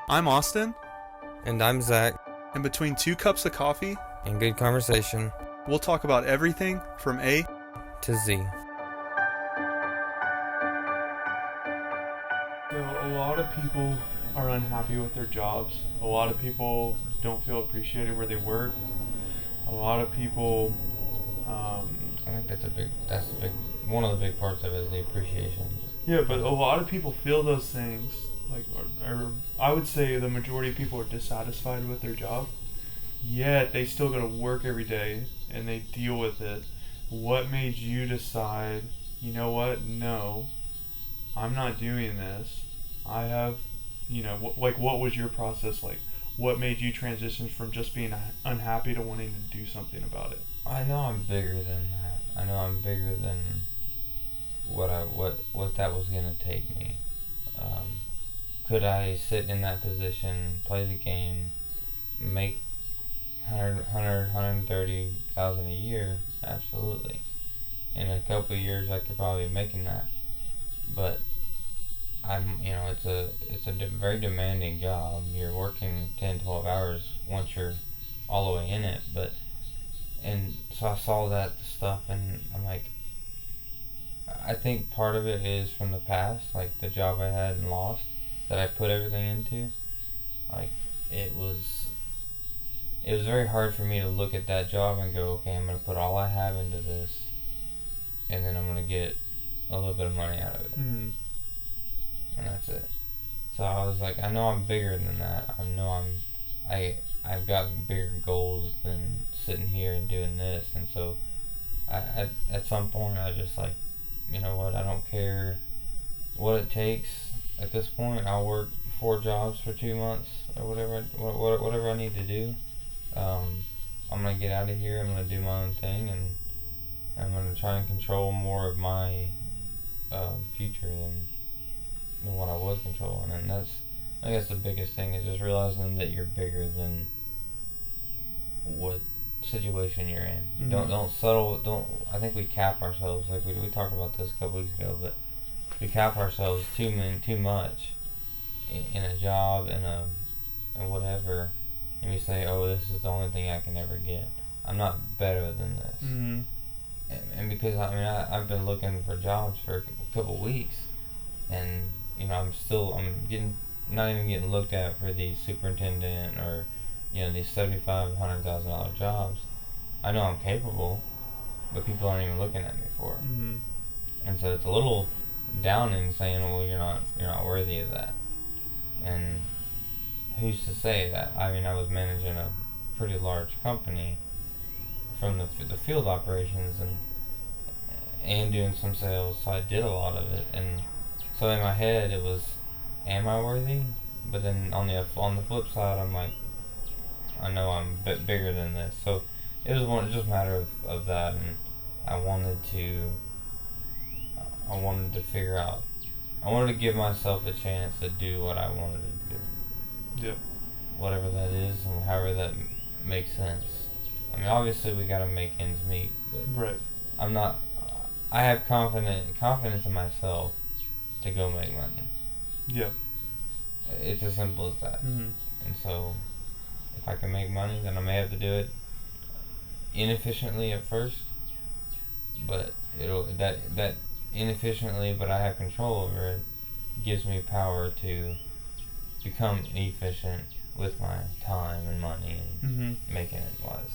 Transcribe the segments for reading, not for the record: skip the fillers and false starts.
I'm Austin, And I'm Zach, and between two cups of coffee, in good conversation we'll talk about everything from A. to Z. So a lot of people are unhappy with their jobs. A lot of people don't feel appreciated where they work. A lot of people, I think that's a big, one of the big parts of it is the appreciation. yeah, but a lot of people feel those things. Like, or I would say the majority of people are dissatisfied with their job. Yet they still go to work every day and they deal with it. What made you decide, you know what? No, I'm not doing this. I have, what was your process like? What made you transition from just being unhappy to wanting to do something about it? I know I'm bigger than that. I know I'm bigger than what that was gonna take me. Could I sit in that position, play the game, make 130,000 a year? Absolutely. In a couple of years, I could probably be making that. But it's a very demanding job. You're working 10, 12 hours once you're all the way in it. And so I saw that stuff, and I'm like, I think part of it is from the past, like the job I had and lost, that I put everything into. Like, it was very hard for me to look at that job and go, okay, I'm gonna put all I have into this, and then I'm gonna get a little bit of money out of it, Mm-hmm. and that's it. So I was like, I know I'm bigger than that. I know I've got bigger goals than sitting here and doing this, and so at some point I just like, you know what, I don't care what it takes. At this point, I'll work 4 jobs for 2 months or whatever I need to do. I'm gonna get out of here. I'm gonna do my own thing, and I'm gonna try and control more of my future than what I was controlling. And I guess the biggest thing is just realizing that you're bigger than what situation you're in. Mm-hmm. Don't settle. Don't. I think we cap ourselves. Like we talked about this a couple weeks ago, but we cap ourselves too much in a job and whatever, and we say, oh, this is the only thing I can ever get. I'm not better than this. Mm-hmm. And because I've been looking for jobs for a couple weeks, and I'm not even getting looked at for the superintendent or these $75,000-$100,000 jobs. I know I'm capable, but people aren't even looking at me for it. Mm-hmm. And so it's a little downing saying, well, you're not worthy of that. And who's to say that? I mean, I was managing a pretty large company from the field operations and doing some sales, so I did a lot of it. And so in my head it was, am I worthy? But then on the flip side, I'm like, I know I'm a bit bigger than this. So it was just a matter of that, and I wanted to figure out. I wanted to give myself a chance to do what I wanted to do. Yeah. Whatever that is, and however that makes sense. I mean, obviously we gotta make ends meet, but Right. I'm not. I have confidence in myself to go make money. Yeah. It's as simple as that. Mm-hmm. And so, if I can make money, then I may have to do it inefficiently at first, but that inefficiently, but I have control over it, gives me power to become efficient with my time and money and Mm-hmm. making it wise.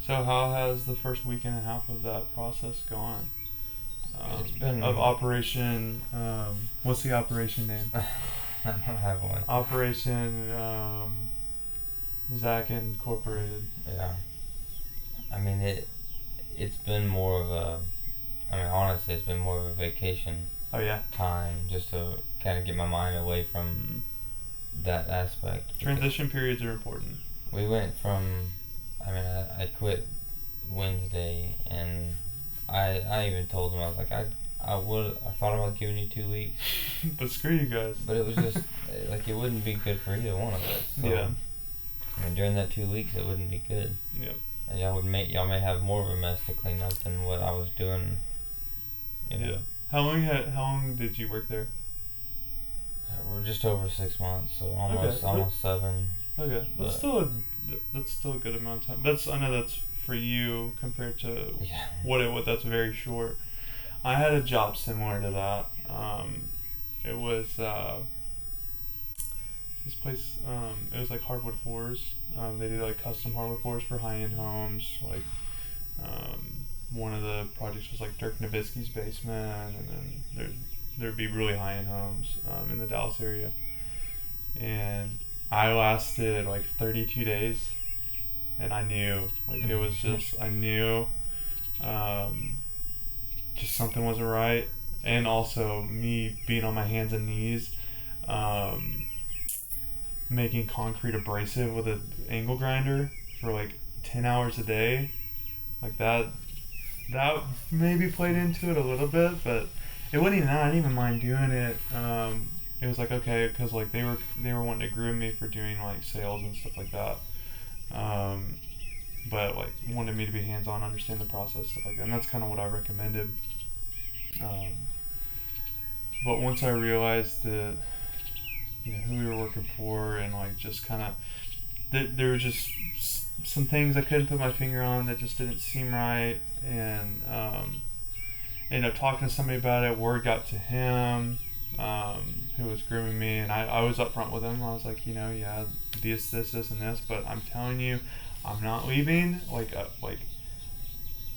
So how has the first week and a half of that process gone? It's been of Operation. What's the operation name? I don't have one. Operation Zach Incorporated. Yeah. I mean it's been more of a. I mean, honestly, it's been more of a vacation Oh yeah. time, just to kind of get my mind away from that aspect. Transition periods are important. We went from, I mean, I quit Wednesday, and I even told them, I was like, I thought about giving you 2 weeks, But screw you guys. but it was just like it wouldn't be good for either one of us. So, Yeah. I mean, during that 2 weeks, it wouldn't be good, Yeah. and y'all may have more of a mess to clean up than what I was doing. Yeah. How long did you work there? We're just over 6 months, so almost Okay. almost 7. Okay, But- that's still a good amount of time. I know that's for you compared to Yeah. what that's very short. I had a job similar to that. It was this place. It was like hardwood floors. They do like custom hardwood floors for high end homes. Like one of the projects was like Dirk Nowitzki's basement, and then there'd be really high end homes in the Dallas area. And I lasted like 32 days, and I knew like it was just I knew just something wasn't right, and also me being on my hands and knees. Making concrete abrasive with an angle grinder for like 10 hours a day, like that maybe played into it a little bit, but it wasn't even that. I didn't even mind doing it. It was like, okay, because like they were wanting to groom me for doing like sales and stuff like that, but like wanted me to be hands-on, understand the process, stuff like that, and that's kind of what I recommended. But once I realized that, you know, who we were working for, and like just kind of there were just some things I couldn't put my finger on that just didn't seem right, and ended up talking to somebody about it. Word got to him, who was grooming me, and I was upfront with him. I was like, you know, yeah, this, and this, but I'm telling you, I'm not leaving.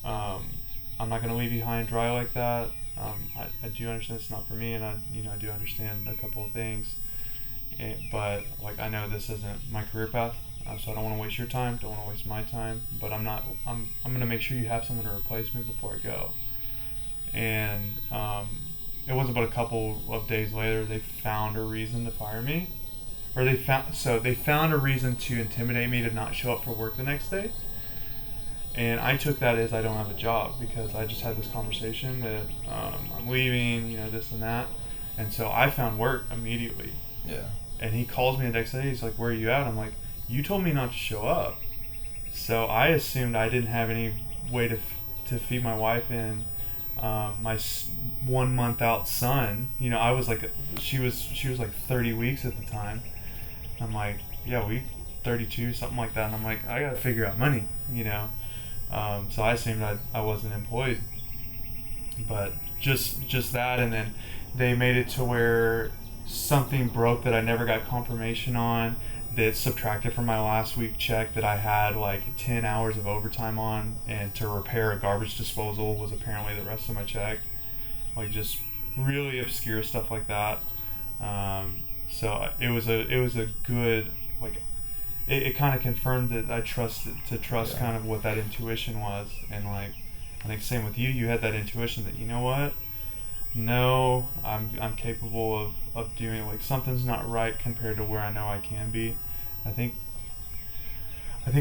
I'm not gonna leave you high and dry like that. I do understand it's not for me, and I do understand a couple of things. But like I know this isn't my career path, so I don't want to waste your time, don't want to waste my time. But I'm gonna make sure you have someone to replace me before I go. And it wasn't but a couple of days later they found a reason to fire me, or they found a reason to intimidate me to not show up for work the next day. And I took that as I don't have a job, because I just had this conversation that I'm leaving, you know, this and that, and so I found work immediately. Yeah. And he calls me the next day. He's like, "Where are you at?" I'm like, "You told me not to show up." So I assumed I didn't have any way to feed my wife and my 1 month out son. You know, I was like, she was like 30 weeks at the time. I'm like, yeah, we 32, something like that. And I'm like, I gotta figure out money, you know. So I assumed I wasn't employed. But just that, and then they made it to where something broke that I never got confirmation on, that subtracted from my last week check that I had like 10 hours of overtime on, and to repair a garbage disposal was apparently the rest of my check. Like just really obscure stuff like that. So it was a good, like, it kind of confirmed that I trust Yeah. kind of what that intuition was. And like I think same with you had that intuition that, you know what, no, I'm capable of doing, like, something's not right compared to where I know I can be. I think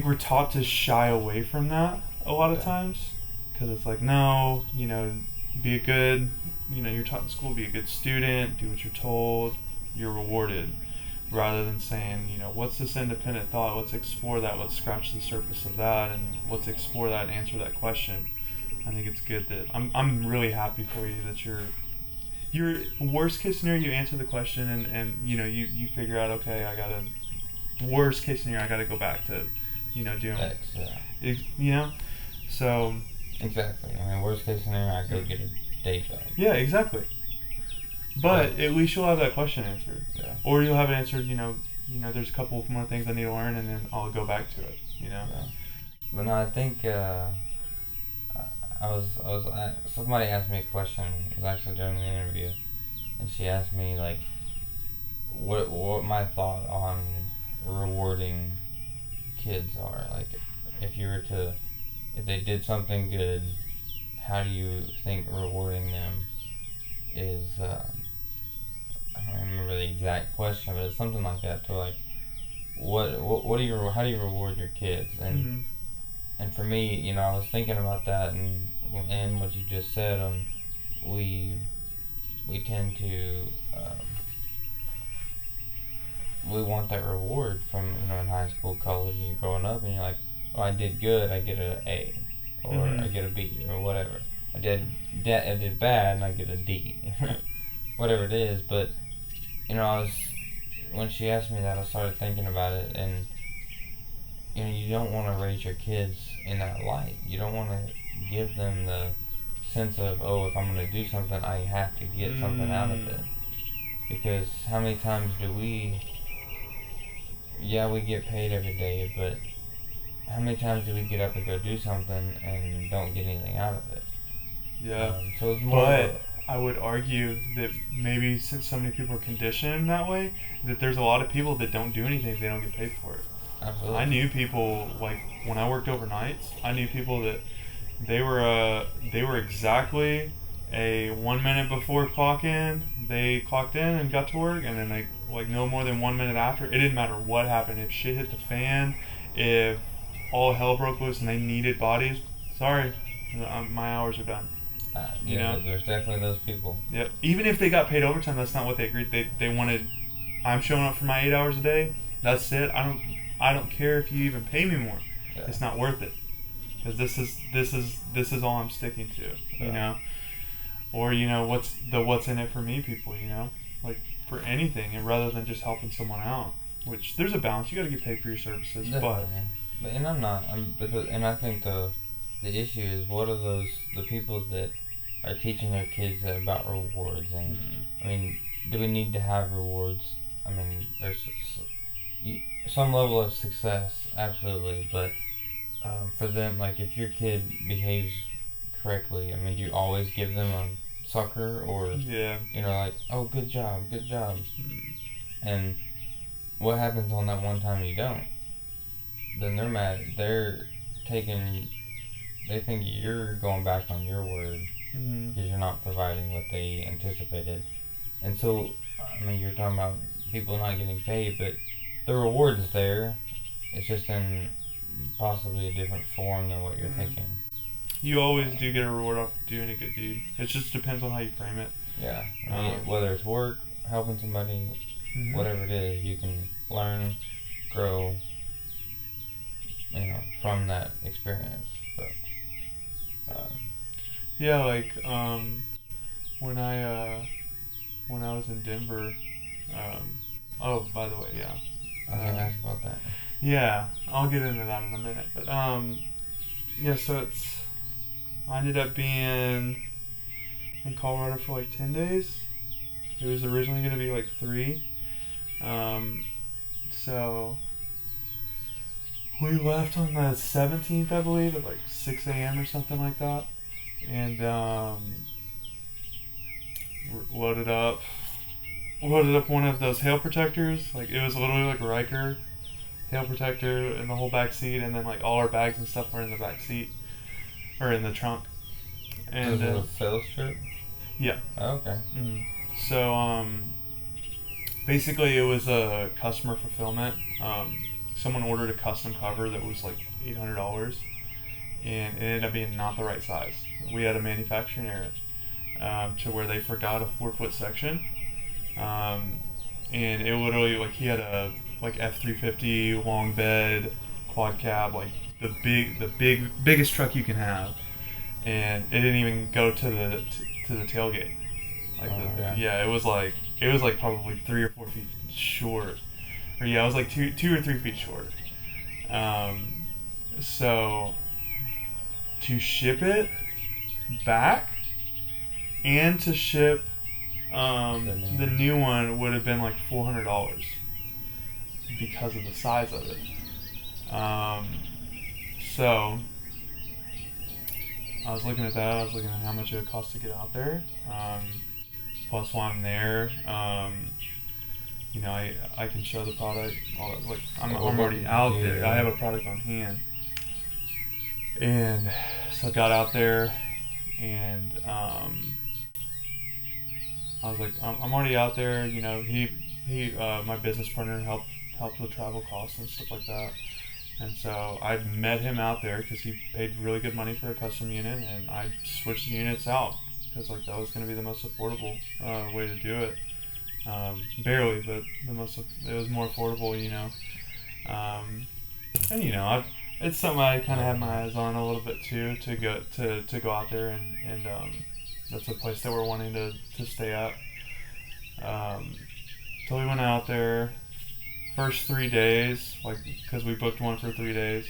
we're taught to shy away from that a lot of Yeah. times, because it's like, no, you know, be a good, you know, you're taught in school, be a good student, do what you're told, you're rewarded, rather than saying, you know, what's this independent thought, let's explore that, let's scratch the surface of that, and let's explore that and answer that question. I think it's good that I'm really happy for you that you're worst case scenario, you answer the question, and you know, you figure out, okay, I gotta, worst case scenario, I gotta go back to, you know, doing X, yeah. you know, so Exactly. I mean, worst case scenario, I go get a day job. yeah, exactly. But at least you'll have that question answered, Yeah. or you'll have it answered. You know, there's a couple of more things I need to learn, and then I'll go back to it. You know. Yeah. But no, I think somebody asked me a question. It was actually during the interview, and she asked me like, what my thought on rewarding kids are. Like, if they did something good, how do you think rewarding them is? I don't remember the exact question, but it's something like that. To like, how do you reward your kids? And Mm-hmm. and for me, you know, I was thinking about that, and what you just said. We tend to we want that reward from, you know, in high school, college, and you're growing up, and you're like, oh, I did good, I get an A, or Mhm. I get a B, or whatever. I did bad, and I get a D, whatever it is. But you know, when she asked me that, I started thinking about it, and you don't want to raise your kids in that light. You don't want to give them the sense of, oh, if I'm going to do something, I have to get something out of it. Because how many times do we get paid every day, but how many times do we get up and go do something and don't get anything out of it? Yeah. So it's more. But I would argue that maybe since so many people are conditioned that way, that there's a lot of people that don't do anything if they don't get paid for it. Absolutely. I knew people, like when I worked overnights, I knew people that they were exactly a 1 minute before clock in. They clocked in and got to work, and then they like no more than 1 minute after. It didn't matter what happened. If shit hit the fan, if all hell broke loose and they needed bodies, sorry, my hours are done. You know? There's definitely those people. Yep. Even if they got paid overtime, that's not what they agreed. They wanted. I'm showing up for my 8 hours a day. That's it. I don't care if you even pay me more. Yeah. It's not worth it. Because this is all I'm sticking to. Yeah. You know. Or what's in it for me people. You know, like for anything, and rather than just helping someone out. Which there's a balance. You got to get paid for your services. Definitely. But and I'm not. And I think the issue is, what are the people that are teaching their kids about rewards? And I mean, do we need to have rewards? I mean, there's some level of success, absolutely, but for them, like if your kid behaves correctly, I mean, do you always give them a sucker, or like, oh, good job, and what happens on that one time you don't? Then they're mad. They think you're going back on your word because you're not providing what they anticipated. And so, I mean, you're talking about people not getting paid, but the reward is there. It's just in possibly a different form than what you're thinking. You always do get a reward off doing a good deed. It just depends on how you frame it. Yeah. I mean, whether it's work, helping somebody, whatever it is, you can learn, grow, from that experience. But like when I was in Denver, oh, by the way, yeah. I was gonna ask about that. Yeah, I'll get into that in a minute. But so I ended up being in Colorado for like 10 days. It was originally going to be like 3. So we left on the 17th, I believe, at like 6 a.m. or something like that. And loaded up one of those hail protectors. Like it was literally like a Riker hail protector in the whole back seat, and then like all our bags and stuff were in the back seat or in the trunk. And was it a sales trip? Yeah. Oh, okay. So basically it was a customer fulfillment. Someone ordered a custom cover that was like $800, and it ended up being not the right size. We had a manufacturing error to where they forgot a 4-foot section, and it literally, like, he had a like F-350 long bed quad cab, like the biggest truck you can have, and it didn't even go to the tailgate. Like it was like probably 3 or 4 feet short, or it was like two or 3 feet short. So to ship it back and to ship the new one would have been like $400 because of the size of it. So I was looking at that. I was looking at how much it would cost to get out there. Plus, while I'm there, I can show the product. Like I'm already out there. I have a product on hand, and so I got out there, and I was like, I'm already out there. He my business partner helped with travel costs and stuff like that. And so I met him out there because he paid really good money for a custom unit, and I switched the units out because like that was going to be the most affordable way to do it. Barely, but it was more affordable, and it's something I kind of had my eyes on a little bit too, to go out there, and that's a place that we're wanting to stay at. So we went out there. First 3 days, like, because we booked one for 3 days,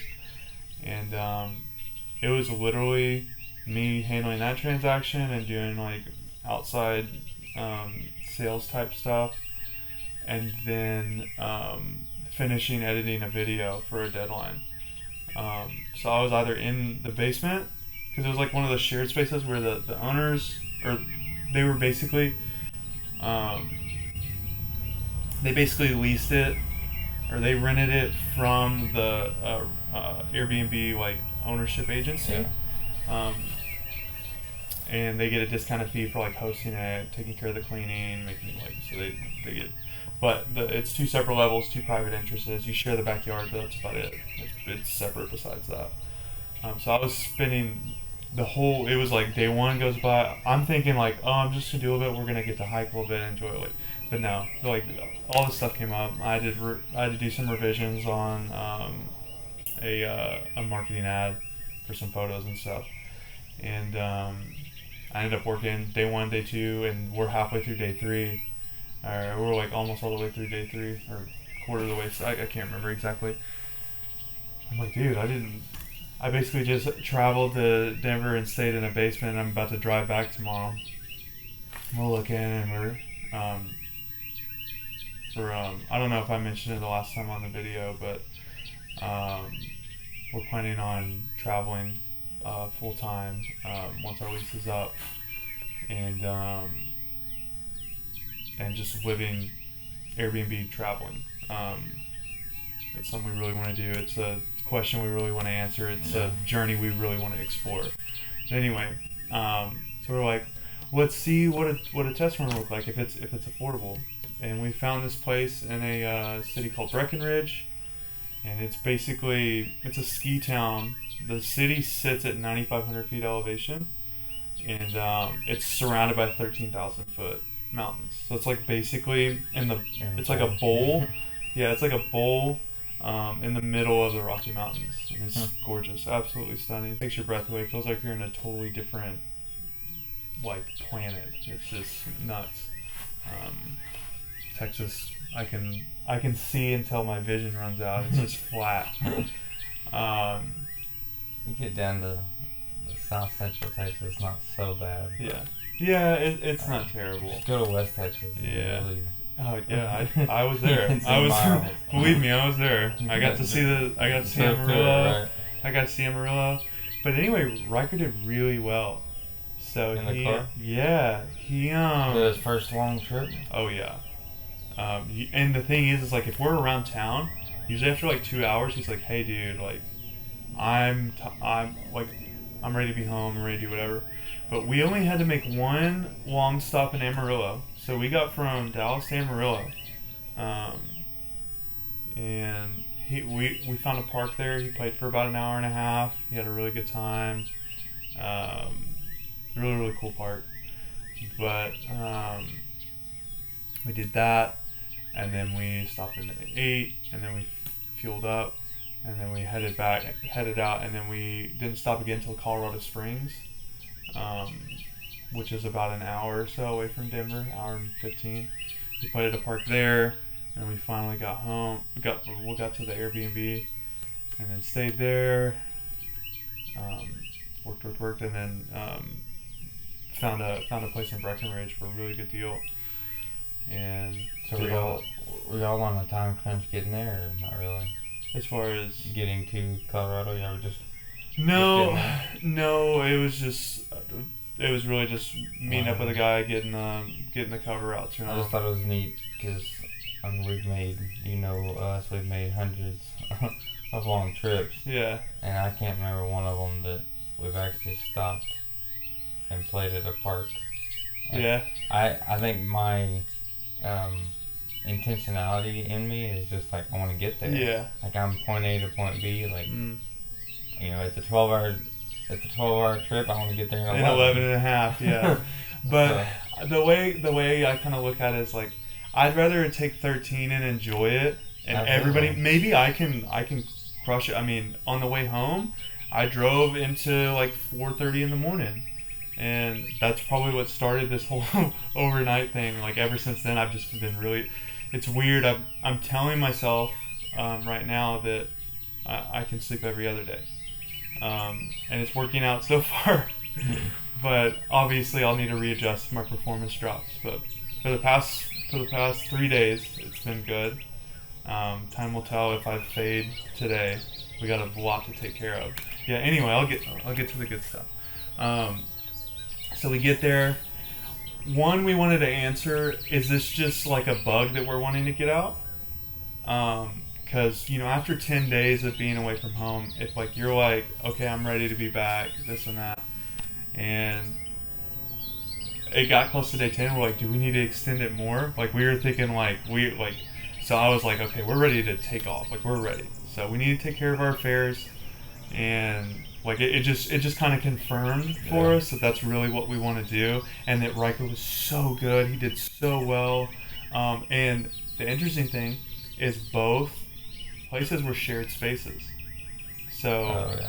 and it was literally me handling that transaction and doing like outside sales type stuff, and then finishing editing a video for a deadline. So I was either in the basement, because it was like one of those shared spaces where the owners, or they were basically they basically leased it, or they rented it from the Airbnb like ownership agency. Yeah. And they get a discounted fee for like hosting it, taking care of the cleaning, making like, so they get, but it's 2 separate levels, 2 private entrances. You share the backyard, but that's about it. It's separate besides that. So I was spending it was like day 1 goes by. I'm thinking like, oh, I'm just gonna do a little bit. We're gonna get to hike a little bit, enjoy it. Like, but no, like all this stuff came up. I had to do some revisions on a marketing ad for some photos and stuff, and I ended up working day 1, day 2, and we're halfway through day 3. We're like almost all the way through day 3, or quarter of the way. So I can't remember exactly. I'm like, dude, I basically just traveled to Denver and stayed in a basement, and I'm about to drive back tomorrow. We're looking, and we're I don't know if I mentioned it the last time on the video, but we're planning on traveling full time once our lease is up, and just living Airbnb traveling. It's something we really want to do. It's a question we really want to answer. It's a journey we really want to explore. But anyway, so we're like, let's see what a test run look like if it's affordable. And we found this place in a city called Breckenridge, and it's a ski town. The city sits at 9,500 feet elevation, and it's surrounded by 13,000 foot mountains. So it's like basically it's like a bowl. Yeah, it's like a bowl in the middle of the Rocky Mountains, and it's gorgeous, absolutely stunning. Takes your breath away. It feels like you're in a totally different like planet. It's just nuts. Texas, I can see until my vision runs out. It's just flat. You get down to the South Central Texas, not so bad. Yeah, it's not terrible. Just go to West Texas. Yeah. Really, Oh yeah, I was there. It's miles. Believe me, I was there. I got to see Amarillo. Right. I got to see Amarillo. But anyway, Riker did really well. So In the car? Yeah, he his first long trip. Oh yeah. And the thing is like if we're around town, usually after like 2 hours, he's like, "Hey, dude, like, I'm ready to be home. I'm ready to do whatever." But we only had to make one long stop in Amarillo. So we got from Dallas to Amarillo, and we found a park there. He played for about an hour and a half. He had a really good time. Really, really cool park. But we did that, and then we stopped and ate, and then we fueled up, and then we headed out, and then we didn't stop again until Colorado Springs, which is about an hour or so away from Denver, hour and 15. We played at a park there, and we finally got home. We got to the Airbnb, and then stayed there. Worked, and then found a place in Breckenridge for a really good deal. And So were y'all on a time crunch getting there, or not really? as far as Getting to Colorado, y'all were just no, getting it was really just meeting up with a guy, getting the cover out to him. I just thought it was neat because we've made, we've made hundreds of long trips, Yeah, and I can't remember one of them that we've actually stopped and played at a park. Like, yeah, I think my intentionality in me is just like I want to get there. yeah. Like I'm point A to point B. Like it's a 12-hour trip. I want to get there in 11 and a half, yeah. But the way I kind of look at it is like, I'd rather take 13 and enjoy it, and Absolutely. everybody, maybe I can crush it. I mean, on the way home, I drove into like 4:30 in the morning, and that's probably what started this whole overnight thing. Like ever since then, I've just been really, it's weird. I'm telling myself right now that I can sleep every other day, and it's working out so far. But obviously, I'll need to readjust if my performance drops. But for the past 3 days, it's been good. Time will tell if I fade today. We got a lot to take care of. Yeah. Anyway, I'll get to the good stuff. So we get there. One, we wanted to answer: is this just like a bug that we're wanting to get out? Because after 10 days of being away from home, if like you're like, okay, I'm ready to be back, this and that, and it got close to day 10, we're like, do we need to extend it more? Like we were thinking so I was like, okay, we're ready to take off. Like we're ready. So we need to take care of our affairs, and like it just kind of confirmed for us that that's really what we want to do, and that Riker was so good. He did so well, and the interesting thing is both places were shared spaces. So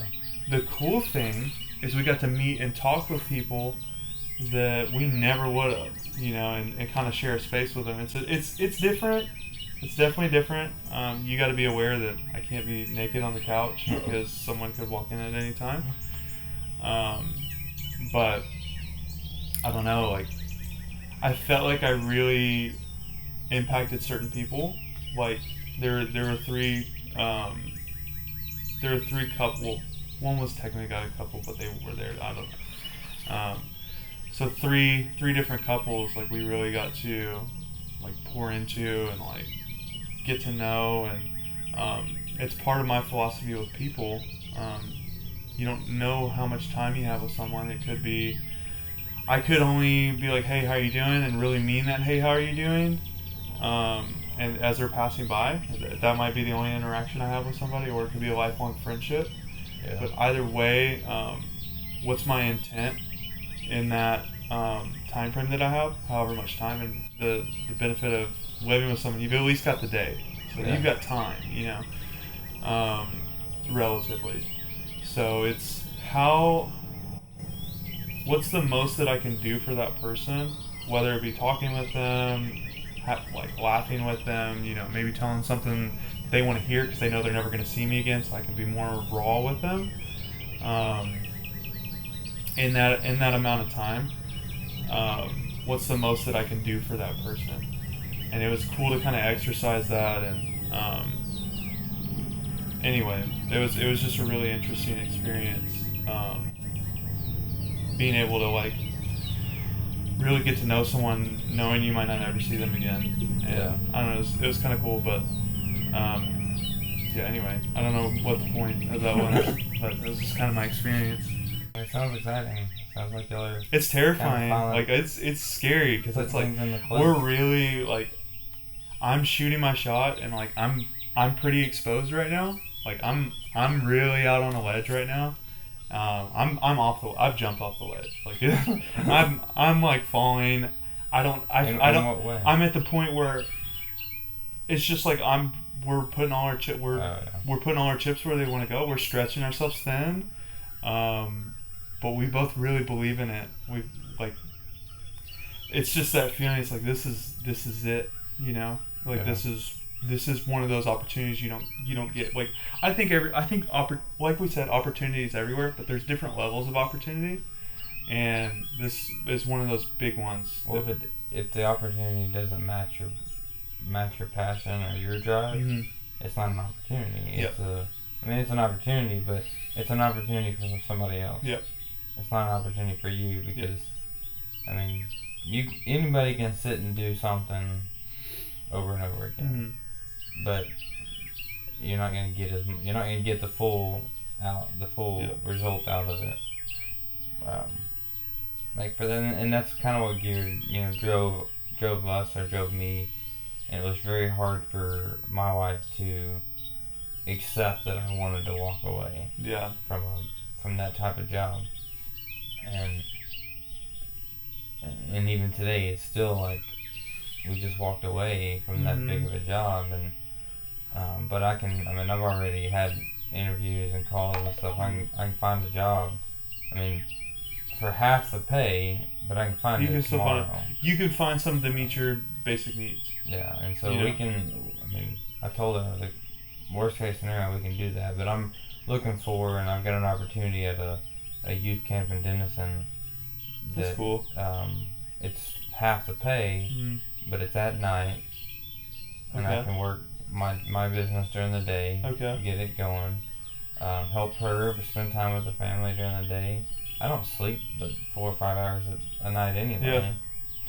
the cool thing is we got to meet and talk with people that we never would have, and kind of share a space with them. It's different. It's definitely different. You got to be aware that I can't be naked on the couch because someone could walk in at any time. But I don't know. Like, I felt like I really impacted certain people. Like there were three. There were three couple. One was technically got a couple, but they were there. I don't know. So three different couples. Like we really got to like pour into and like get to know, and it's part of my philosophy with people. You don't know how much time you have with someone. It could be, I could only be like, hey, how are you doing, and really mean that, hey, how are you doing, and as they're passing by, that might be the only interaction I have with somebody, or it could be a lifelong friendship. But either way, what's my intent in that time frame that I have, however much time, and the benefit of living with someone, you've at least got the day, so you've got time, relatively. So it's what's the most that I can do for that person, whether it be talking with them, like laughing with them, maybe telling something they want to hear because they know they're never going to see me again, so I can be more raw with them in that amount of time. What's the most that I can do for that person? And it was cool to kind of exercise that, and anyway, it was just a really interesting experience, being able to like really get to know someone, knowing you might not ever see them again. And I don't know, it was kind of cool, but anyway, I don't know what the point of that was, but it was just kind of my experience. It sounds exciting. It sounds like y'all are. It's terrifying. Like it's scary because it's like we're really like, I'm shooting my shot, and like I'm pretty exposed right now. Like I'm really out on a ledge right now. I've jumped off the ledge. Like I'm like falling. In what way? I'm at the point where it's just like we're putting all our we're putting all our chips where they want to go. We're stretching ourselves thin. But we both really believe in it. We like, it's just that feeling. It's like this is it. This is one of those opportunities you don't get. Like like we said, opportunities everywhere, but there's different levels of opportunity, and this is one of those big ones. Well, if the opportunity doesn't match your passion or your drive, it's not an opportunity. It's an opportunity, but it's an opportunity for somebody else. Yep. It's not an opportunity for you because, anybody can sit and do something over and over again, but you're not gonna get the full result out of it. Like for them, and that's kind of what drove us or drove me, and it was very hard for my wife to accept that I wanted to walk away. Yeah. From that type of job, and even today it's still like we just walked away from that big of a job, and but I've already had interviews and calls and stuff. I can find a job. for half the pay, but I can find You it can still find tomorrow. You can find something to meet your basic needs. Yeah, and so You we know? can. I mean, I told her the worst case scenario we can do that, but I'm looking for, and I've got an opportunity at a youth camp in Denison. That's cool. It's half the pay, Mm. but it's at night, and I Okay. can work my business during the day. Okay. Get it going. Help her spend time with the family during the day. I don't sleep but 4 or 5 hours a night anyway. Yeah.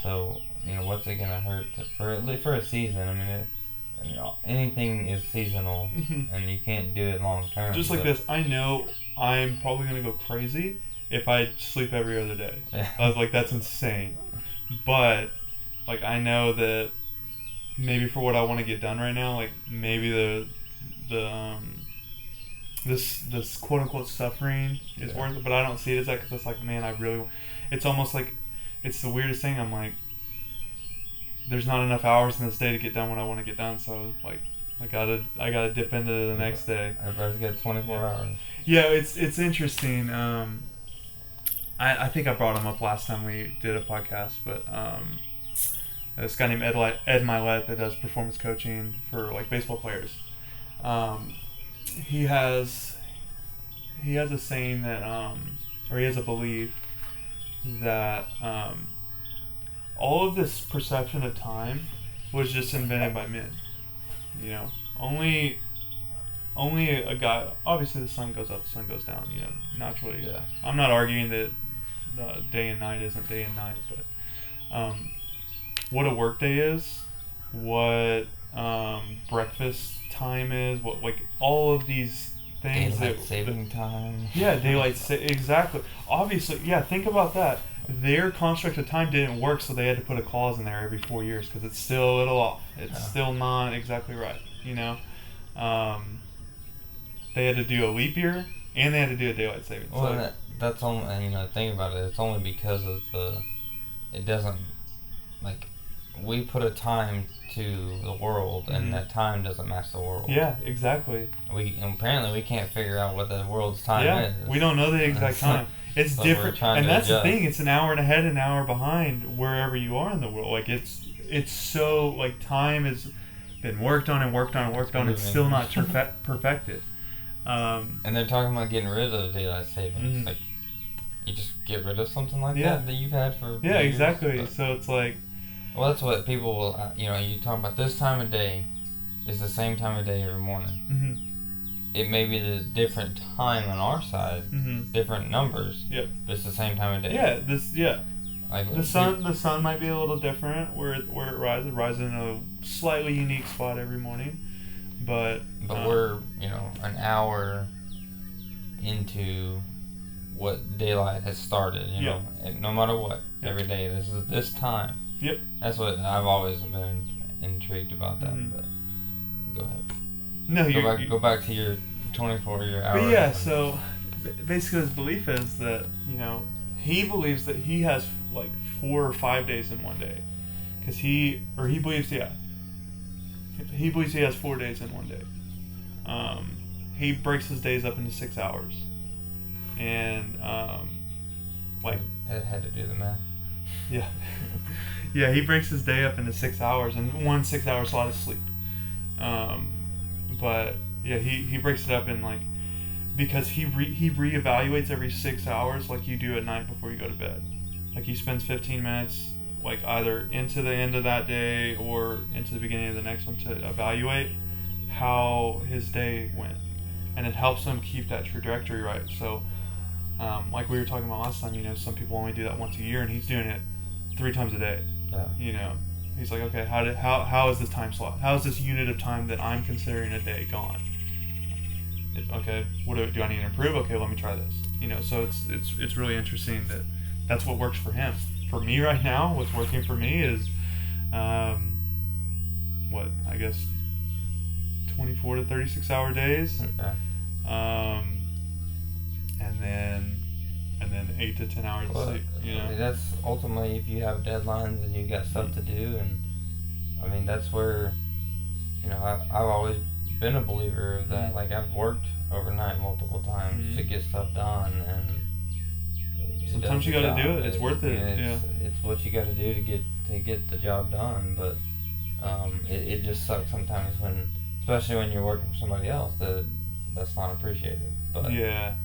So what's it gonna hurt for a season? I mean, anything is seasonal, Mhm. and you can't do it long term. Just like but- this, I know I'm probably gonna go crazy if I sleep every other day. Yeah. I was like, that's insane. But like, I know that maybe for what I want to get done right now, like maybe this quote unquote suffering is Yeah. worth it. But I don't see it as that, because it's like, man, I really. It's almost like it's the weirdest thing. I'm like, there's not enough hours in this day to get done what I want to get done. So like, I gotta dip into the next day. Everybody's got 24 Yeah. hours. Yeah, it's interesting. I think I brought him up last time we did a podcast, but this guy named Ed Milet that does performance coaching for like baseball players. He has a saying that or he has a belief that all of this perception of time was just invented by men. You know, only a guy. Obviously, the sun goes up, the sun goes down. You know, naturally. Yeah. I'm not arguing that day and night isn't day and night, but what a work day is, what breakfast time is, what like all of these things Daylight that saving time. yeah, exactly. Obviously, yeah. Think about that. Their construct of time didn't work, so they had to put a clause in there every 4 years because it's still a little off. It's Yeah. still not exactly right. You know, they had to do a leap year and they had to do a daylight savings. Well, So, that's only, and think about it. It's only because of it doesn't, like, we put a time to the world, Mhm. and that time doesn't match the world. yeah, exactly. Apparently we can't figure out what the world's time Yeah, is. we don't know the exact time. It's So we're different, trying and to that's adjust. the thing. It's an hour and ahead, an hour behind wherever you are in the world. Like it's so like time has been worked on and worked on and worked on. It's Moving. still not perfected. And they're talking about getting rid of daylight savings. Mhm. Like, you just get rid of something like Yeah. that you've had for Yeah, years. exactly. But- So it's like, well, that's what people will. You talk about this time of day is the same time of day every morning. mm-hmm, It may be the different time on our side, mm-hmm. different numbers, Yep. but it's the same time of day. Yeah, Like the sun might be a little different where it rises. It rises in a slightly unique spot every morning, but we're an hour into what daylight has started. Yep. And no matter what, Yep. every day this is this time. Yep. That's what I've always been intrigued about that. Mhm. But go ahead. no, Go back to your 24-year hours. But yeah, so basically his belief is that, he believes that he has like 4 or 5 days in one day. Because he believes he has 4 days in one day. He breaks his days up into 6 hours. And, like, I had to do the math. yeah. Yeah, he breaks his day up into 6 hours, and 1 6-hour slot is sleep. But yeah, he breaks it up in like, because he reevaluates every 6 hours like you do at night before you go to bed. Like he spends 15 minutes like either into the end of that day or into the beginning of the next one to evaluate how his day went, and it helps him keep that trajectory right. So like we were talking about last time, some people only do that once a year, and he's doing it 3 times a day. Yeah. He's like, okay, how is this time slot? How is this unit of time that I'm considering a day gone? Okay, what do I need to improve? Okay, let me try this. So it's really interesting that that's what works for him. For me right now, what's working for me is, what I guess, 24 to 36 hour days, Okay. and then 8 to 10 hours of Well, sleep. that's ultimately if you have deadlines and you got stuff to do, and I mean that's where I've always been a believer of that. Mhm. Like I've worked overnight multiple times Mhm. to get stuff done, and Sometimes you gotta do it. It's worth it. It's what you got to do to get the job done. But it just sucks sometimes when, especially when you're working for somebody else, that's not appreciated. But yeah.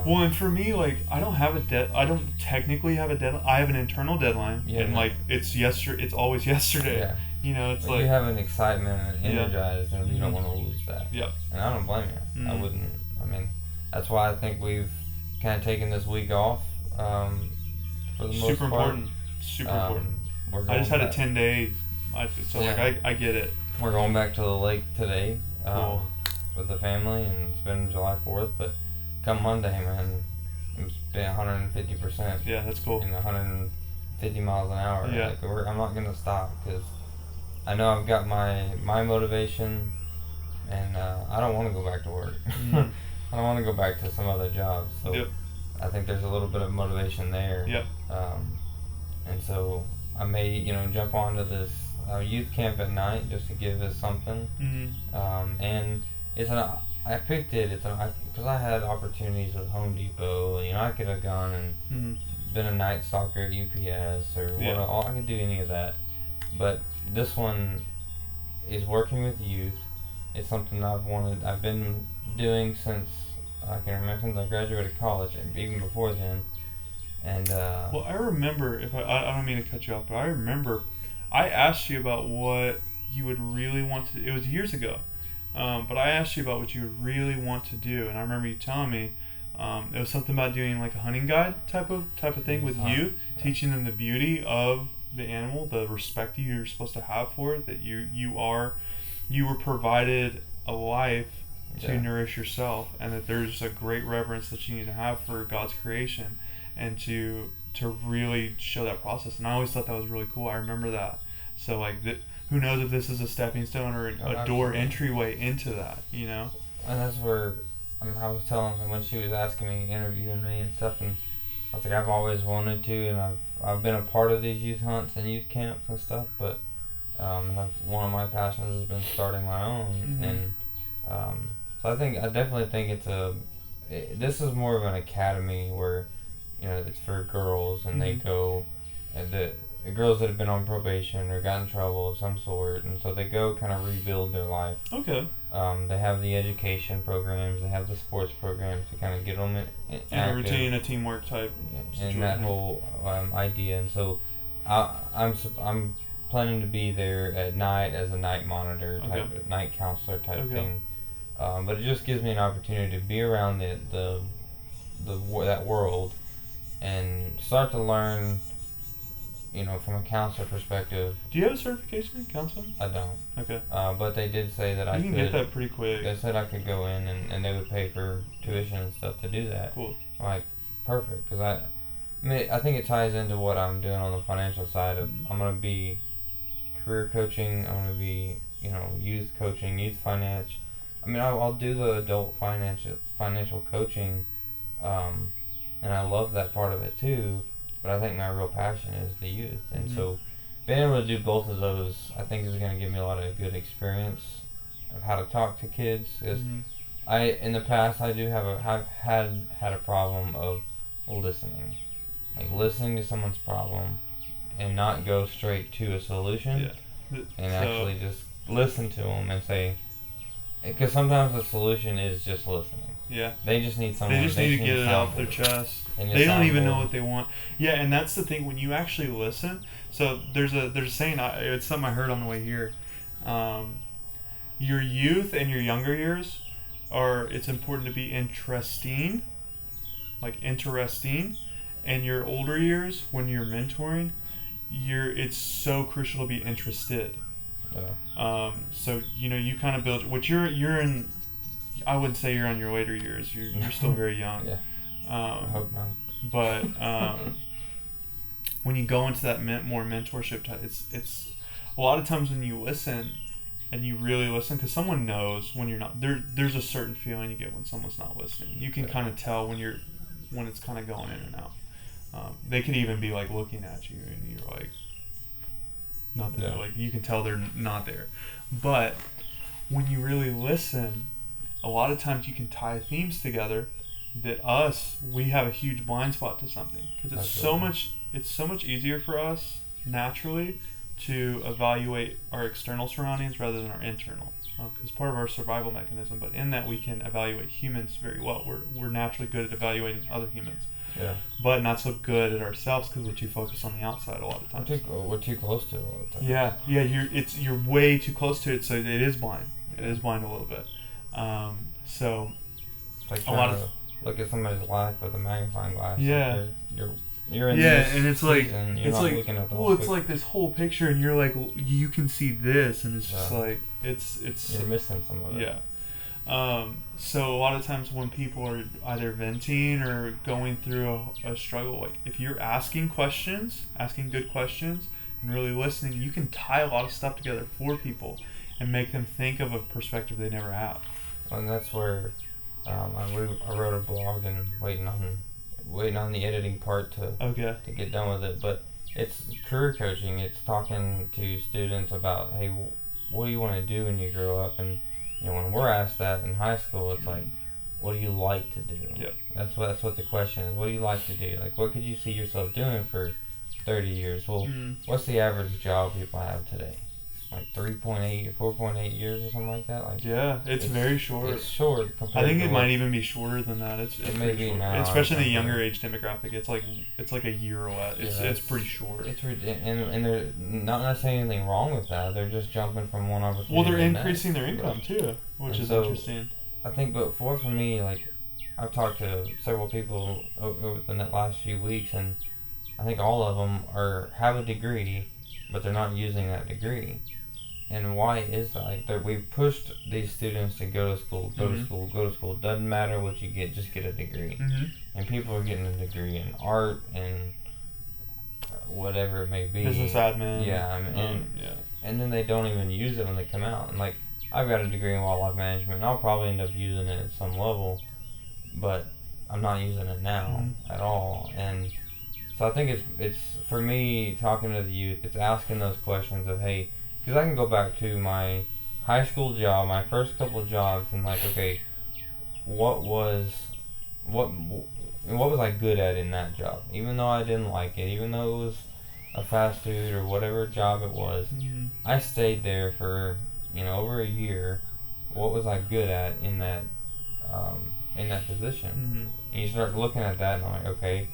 Well, and for me, like, I don't technically have a deadline. I have an internal deadline, and like it's always yesterday. Yeah. You know, it's when like you have an excitement and energized, and you don't Mhm. want to lose that. Yep. And I don't blame you. I Mhm. wouldn't. I mean, that's why I think we've kind of taken this week off. For the most super part. important. Super important. We're I going just had a back- 10-day, so Yeah. like I get it. We're going back to the lake today. Cool. With the family, and it's been July 4th, but come Monday, man, it's been 150%. Yeah, that's cool. 150 miles an hour. Yeah. Like, I'm not gonna stop because I know I've got my motivation, and I don't want to go back to work. Mhm. I don't want to go back to some other job. So Yep. I think there's a little bit of motivation there. Yep. And so I may, jump onto this youth camp at night just to give us something. Mhm. And I picked it. Because I had opportunities with Home Depot. I could have gone and Mhm. been a night stalker at UPS or Yeah. I could do any of that. But this one is working with youth. It's something I've been doing since I can remember, since I graduated college, and even before then. And Well, I remember, if I don't mean to cut you off, but I remember I asked you about what you would really want to. It was years ago, but I asked you about what you would really want to do, and I remember you telling me it was something about doing like a hunting guide type of thing with youth, teaching them the beauty of the animal, the respect that you're supposed to have for it, that you were provided a life to nourish yourself, and that there's a great reverence that you need to have for God's creation, and to really show that process. And I always thought that was really cool. I remember that. So like, who knows if this is a stepping stone or a door entryway into that, And that's where I was telling her when she was asking me, interviewing me and stuff, and I was like, I've always wanted to, and I've been a part of these youth hunts and youth camps and stuff, but one of my passions has been starting my own. Mm-hmm. And so I definitely think this is more of an academy where it's for girls, and they go, and the girls that have been on probation or got in trouble of some sort, and so they go kind of rebuild their life. Okay. They have the education programs, they have the sports programs to kind of get them in a routine, a teamwork type. And that whole idea. And so I'm planning to be there at night as a night monitor type, night counselor type thing. But it just gives me an opportunity to be around that world and start to learn, from a counselor perspective. Do you have a certification in counseling? I don't. Okay. But they did say that you can get that pretty quick. They said I could go in and they would pay for tuition and stuff to do that. Cool. I'm like, perfect, because I think it ties into what I'm doing on the financial side of I'm going to be career coaching, I'm going to be, youth coaching, youth finance. I'll do the adult financial coaching, and I love that part of it too, but I think my real passion is the youth. And so being able to do both of those, I think, is going to give me a lot of good experience of how to talk to kids. Because in the past, I've had a problem of listening. Like listening to someone's problem and not go straight to a solution. And actually just listen to them and say, because sometimes the solution is just listening. Yeah. They just need someone. They just need to get it off their chest. They don't even know what they want. Yeah, and that's the thing, when you actually listen. So there's a saying, it's something I heard on the way here. Your youth and your younger years it's important to be interesting, and your older years, when you're mentoring, it's so crucial to be interested. Yeah. So you kind of build what you're in. I wouldn't say you're on your later years. You're still very young. Yeah. I hope not. But when you go into that more mentorship type, it's a lot of times when you listen and you really listen, because someone knows when you're not there. There's a certain feeling you get when someone's not listening. You can kind of tell when it's kind of going in and out. They could even be like looking at you, and you're like, not there. Like you can tell they're not there. But when you really listen, a lot of times you can tie themes together we have a huge blind spot to something because it's so much easier for us naturally to evaluate our external surroundings rather than our internal, because part of our survival mechanism. But in that, we can evaluate humans very well. We're naturally good at evaluating other humans, Yeah. but not so good at ourselves because we're too focused on the outside a lot of times. We're too close to it all the time. Yeah, you're way too close to it, so it is blind. It is blind a little bit. So It's like a lot trying of to look at somebody's life with a magnifying glass. Yeah. Like you're in yeah, this and it's like season, you're it's not like looking at the well, whole it's like this whole picture, and you're like you can see this, and it's just Yeah. like it's you're missing some of it. yeah. So a lot of times when people are either venting or going through a struggle, like if you're asking good questions, and really listening, you can tie a lot of stuff together for people and make them think of a perspective they never have. And that's where I wrote a blog and waiting on the editing part to get done with it. But it's career coaching. It's talking to students about, hey, what do you want to do when you grow up? And when we're asked that in high school, it's like, what do you like to do? Yep. That's what the question is. What do you like to do? Like, what could you see yourself doing for 30 years? Well, what's the average job people have today? Like 3.8, 4.8 years or something like that. Like Yeah, it's very short. It's short. I think it might even be shorter than that. It's It may pretty be short. now, Especially in the I think. younger age demographic. It's like a year or what. It's pretty short. It's and there's not necessarily anything wrong with that. They're just jumping from one opportunity. Well, they're to the increasing next. their income too, which And is so, interesting. I think, but for me, like I've talked to several people over the last few weeks, and I think all of them have a degree, but they're not using that degree. And why is that? Like we've pushed these students to go to school, go to school, go to school. Doesn't matter what you get, just get a degree. Mm-hmm. And people are getting a degree in art and whatever it may be. Business admin. Yeah, and then they don't even use it when they come out. And like I've got a degree in wildlife management, and I'll probably end up using it at some level, but I'm not using it now at all. And so I think it's for me talking to the youth. It's asking those questions of, hey. Because I can go back to my high school job, my first couple of jobs, and like, okay, what was I good at in that job? Even though I didn't like it, even though it was a fast food or whatever job it was, I stayed there for over a year. What was I good at in that position? And you start looking at that, and I'm like, okay,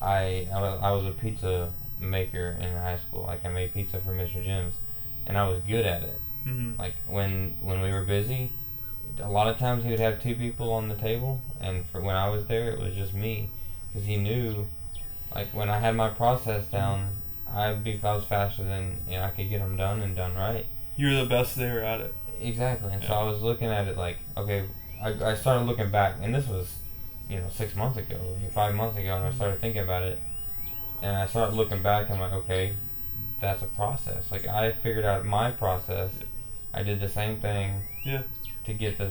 I was a pizza maker in high school. Like I made pizza for Mr. Jim's. And I was good at it. Like when we were busy, a lot of times he would have two people on the table, and for when I was there, it was just me, because he knew, like when I had my process down, I was faster than I could get them done and done right. You're the best there at it. Exactly, and so I was looking at it like, okay, I started looking back, and this was 6 months ago, 5 months ago, and I started thinking about it, and I started looking back, and I'm like, okay. That's a process. Like I figured out my process. I did the same thing. Yeah. To get to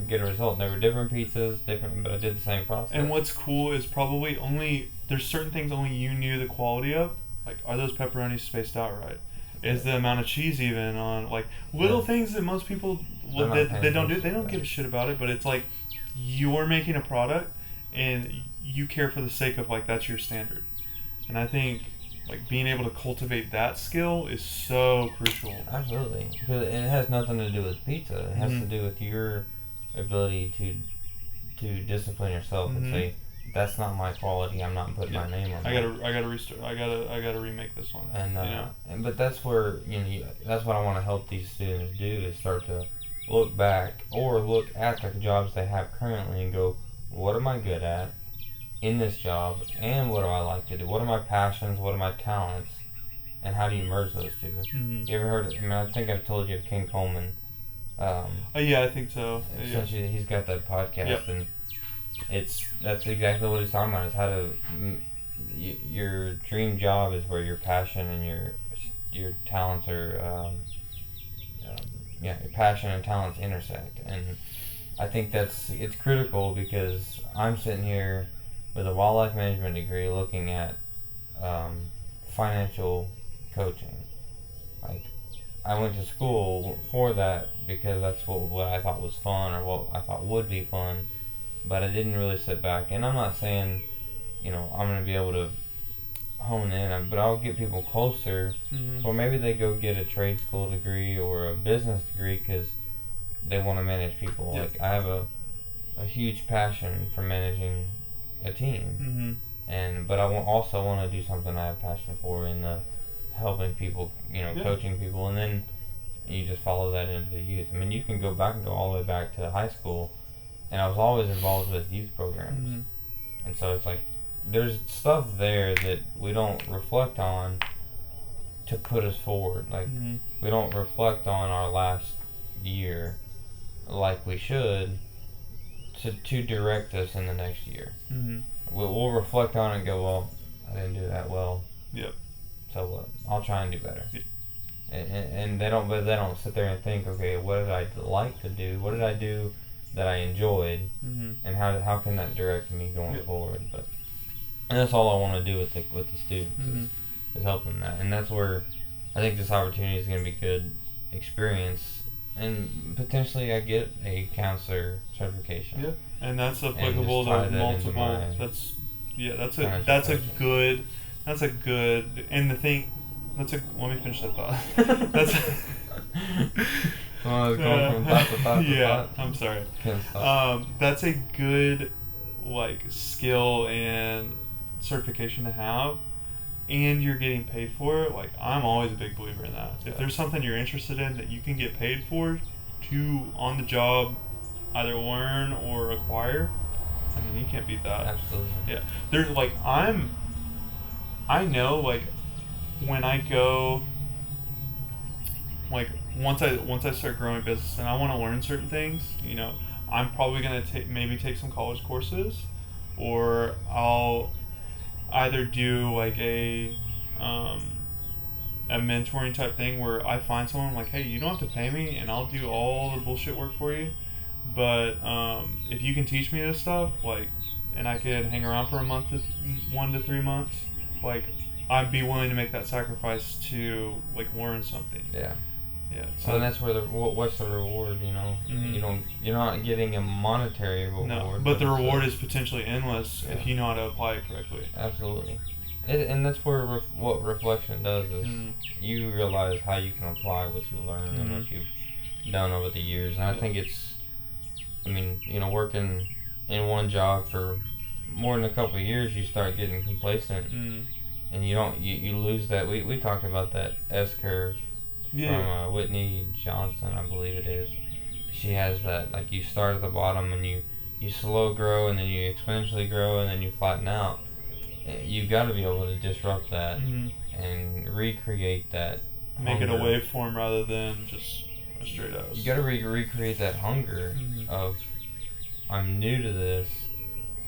get a result. They were different pizzas, but I did the same process. And what's cool is probably there's certain things only you knew the quality of. Like, are those pepperonis spaced out right? Is the amount of cheese even on like little things that most people they don't do. They don't give a shit about it. But it's like you're making a product and you care for the sake of like that's your standard. And I think. Like being able to cultivate that skill is so crucial. Absolutely, because it has nothing to do with pizza. It has to do with your ability to discipline yourself and say, "That's not my quality. I'm not putting my name on it." I gotta restart. I gotta remake this one. And but that's where that's what I want to help these students do is start to look back or look at the jobs they have currently and go, "What am I good at in this job, and what do I like to do? What are my passions? What are my talents? And how do you merge those two?" You ever heard? I think I've told you of King Coleman. Yeah, I think so. Essentially, he's got that podcast, and that's exactly what he's talking about. Is how to your dream job is where your passion and your talents are. Your passion and talents intersect, and I think it's critical because I'm sitting here with a wildlife management degree looking at financial coaching. Like, I went to school for that because that's what I thought was fun or what I thought would be fun. but I didn't really sit back. And I'm not saying, I'm gonna be able to hone in, but I'll get people closer, or maybe they go get a trade school degree or a business degree because they want to manage people. Yep. Like I have a huge passion for managing a team, but I also want to do something I have passion for in the helping people, coaching people, and then you just follow that into the youth. I mean, you can go all the way back to high school, and I was always involved with youth programs, and so it's like there's stuff there that we don't reflect on to put us forward. Like we don't reflect on our last year like we should to direct us in the next year. We'll reflect on it and go, well, I didn't do that well. Yep. So what? I'll try and do better. Yep. And they don't sit there and think, okay, what did I like to do? What did I do that I enjoyed? And how can that direct me going forward? And that's all I want to do with the students is help them that. And that's where I think this opportunity is going to be good experience. And potentially I get a counselor certification. Yeah, and that's applicable to multiple. That's a good. And the thing, let me finish that thought. That's. Well, going from thought to thought to yeah, thought. I'm sorry. Can't stop. That's a good, skill and certification to have, and you're getting paid for it. Like, I'm always a big believer in that. If there's something you're interested in that you can get paid for, to on the job, either learn or acquire, I mean, you can't beat that. Absolutely. Yeah, there's I know when I go, once I start growing a business and I want to learn certain things, I'm probably gonna take some college courses, or I'll either do a mentoring type thing where I find someone like, hey, you don't have to pay me and I'll do all the bullshit work for you, but if you can teach me this stuff, and I could hang around for 1 to 3 months, I'd be willing to make that sacrifice to learn something. Yeah. Yeah. So that's where what's the reward? You're not getting a monetary reward. No, but the reward is potentially endless if you know how to apply it correctly. Absolutely. And that's where what reflection does is you realize how you can apply what you learn and what you've done over the years. And I think it's, working in one job for more than a couple of years, you start getting complacent, and you lose that. We talked about that S curve from Whitney Johnson, I believe it is. She has that, you start at the bottom and you slow grow, and then you exponentially grow, and then you flatten out. You've got to be able to disrupt that and recreate that. Make hunger. it a waveform rather than just a straight up. You got to recreate that hunger of, I'm new to this.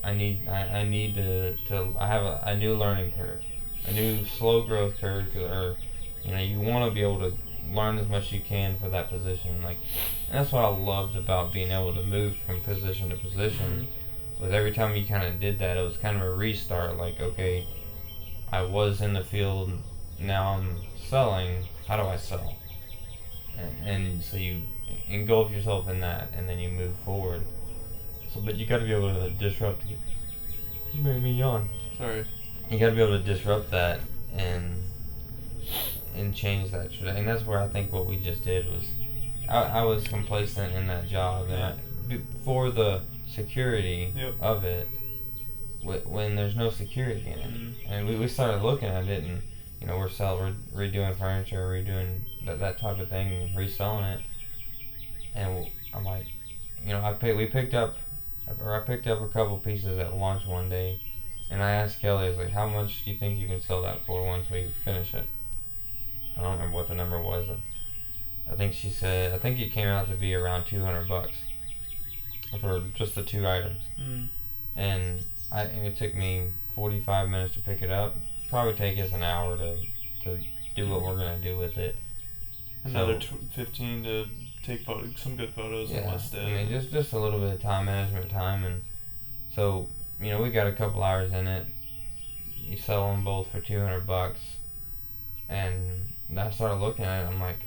I need to I have a new learning curve, a new slow growth curve, or you want to be able to learn as much as you can for that position. And that's what I loved about being able to move from position to position. With every time you kind of did that, it was kind of a restart. Okay, I was in the field, now I'm selling. How do I sell? And so you engulf yourself in that, and then you move forward. So, but you got to be able to disrupt it. You made me yawn. Sorry. You got to be able to disrupt that and change that. And that's where I think what we just did was, I was complacent in that job, and for the security of it, when there's no security in it. And we started looking at it, and we're redoing furniture, redoing that type of thing, and reselling it. And I'm like, I picked up a couple pieces at lunch one day, and I asked Kelly, I was like, how much do you think you can sell that for once we finish it? I don't remember what the number was. I think she said, I think it came out to be around $200 for just the 2 items. And it took me 45 minutes to pick it up. Probably take us an hour to do what we're going to do with it. Another 15 to take some good photos and list it. Just a little bit of management time. And so, we got a couple hours in it. You sell them both for $200. And I started looking at it, I'm like,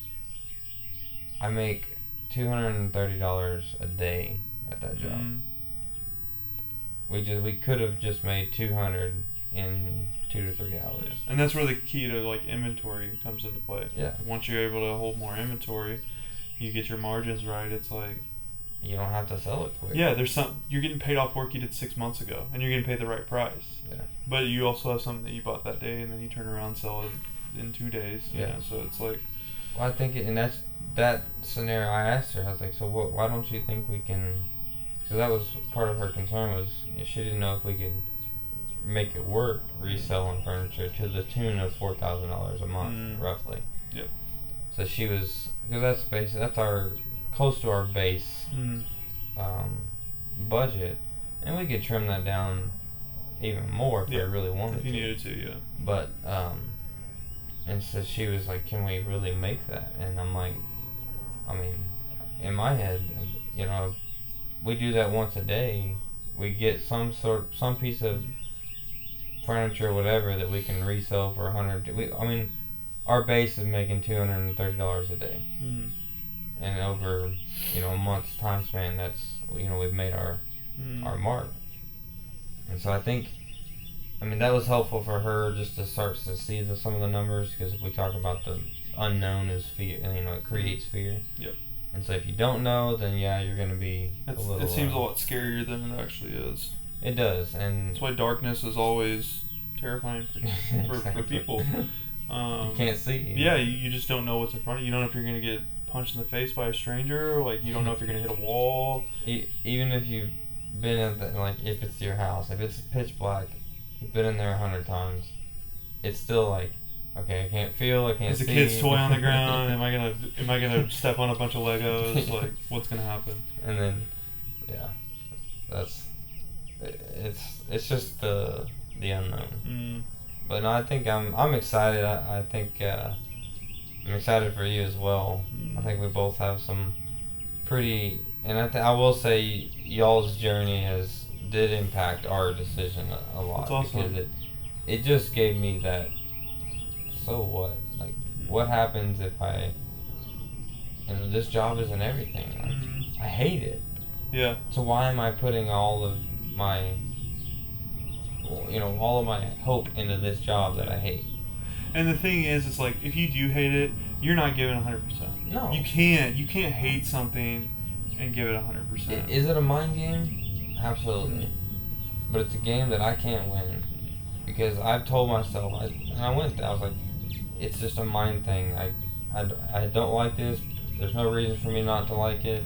I make $230 a day at that job. we could have just made 200 in 2 to 3 hours. Yeah. And that's where the key to like inventory comes into play. Yeah. Once you're able to hold more inventory, you get your margins right. It's like You don't have to sell it quick. yeah, you're getting paid off work you did 6 months ago, and you're getting paid the right price. Yeah. But you also have something that you bought that day, and then you turn around and sell it in 2 days. Yeah. So it's like Well, I think, and that's that scenario. I asked her, I was like, so what? Why don't you think we can? Because that was part of her concern, was she didn't know if we could make it work reselling furniture to the tune of $4,000 a month, roughly. Yep. So she was, because that's our close to our base budget, and we could trim that down even more if we really wanted if you to. needed to, yeah. But and so she was like, "Can we really make that?" And I'm like, I mean, in my head, you know, we do that once a day. We get some piece of furniture, whatever, that we can resell for $100. I mean, our base is making $230 a day, and over a month's time span, that's we've made our mark. And so I think, I mean, that was helpful for her just to start to see some of the numbers, because if we talk about the unknown is fear, and it creates fear. Yep. And so if you don't know, then yeah, you're going to be a little. It seems a lot scarier than it actually is. It does, and that's why darkness is always terrifying for people. You can't see. Yeah, you just don't know what's in front of you. You don't know if you're going to get punched in the face by a stranger. Like, you don't know if you're going to hit a wall. Even if you've been in if it's your house, if it's pitch black, you've been in there 100 times, it's still like, okay, I can't feel, I can't see. Is a kid's toy on the ground? Am I gonna step on a bunch of Legos? Like, what's gonna happen? And then, yeah, it's just the unknown. But no, I think I'm excited. I think I'm excited for you as well. I think we both have some pretty, and I will say y'all's journey did impact our decision a lot. That's awesome. Because it just gave me that. So what? Like, what happens if this job isn't everything. Like, I hate it. Yeah. So why am I putting all of my hope into this job that I hate? And the thing is, it's like, if you do hate it, you're not giving 100%. No. You can't hate something and give it 100%. Is it a mind game? Absolutely. But it's a game that I can't win, because I've told myself, I was like, it's just a mind thing. I don't like this. There's no reason for me not to like it.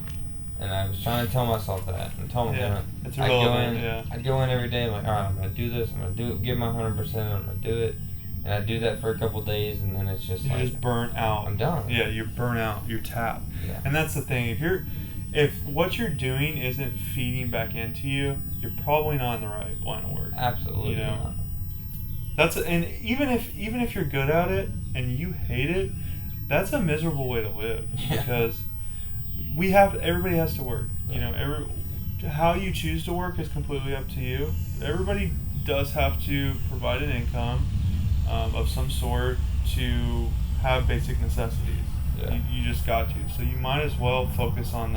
And I was trying to tell myself that, and tell myself, it's irrelevant. I go in every day, I'm like, all right, I'm gonna do this. I'm gonna do it. Give my 100%. I'm gonna do it. And I do that for a couple of days, and then it's just you're just burnt out. I'm done. Yeah, you're burnt out. You're tapped. Yeah. And that's the thing. If what you're doing isn't feeding back into you, you're probably not in the right line of work. Absolutely not. And even if you're good at it and you hate it, that's a miserable way to live. Yeah. Because everybody has to work. How you choose to work is completely up to you. Everybody does have to provide an income of some sort to have basic necessities. Yeah. You just got to. So you might as well focus on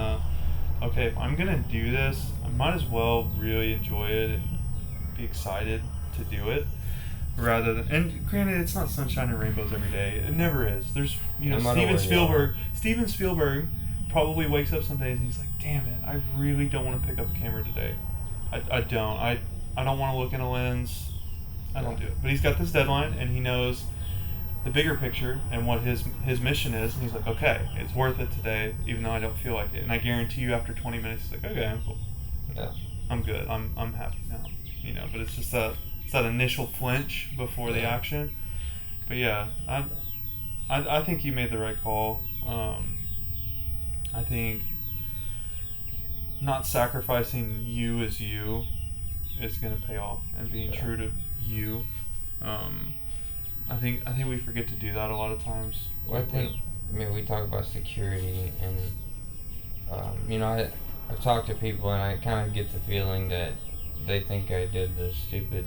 okay, if I'm gonna do this, I might as well really enjoy it and be excited to do it. Rather than, and granted, it's not sunshine and rainbows every day. It never is. There's, Steven Spielberg probably wakes up some days and he's like, damn it, I really don't want to pick up a camera today. I don't want to look in a lens. I don't do it. But he's got this deadline, and he knows the bigger picture and what his mission is, and he's like, okay, it's worth it today, even though I don't feel like it. And I guarantee you, after 20 minutes, he's like, okay, I'm cool. Yeah. I'm good. I'm happy now. But it's just that initial flinch before the action. But yeah, I think you made the right call. I think not sacrificing you as you is going to pay off, and being true to you. I think we forget to do that a lot of times. Well, we talk about security, and I've talked to people, and I kind of get the feeling that they think I did the stupid,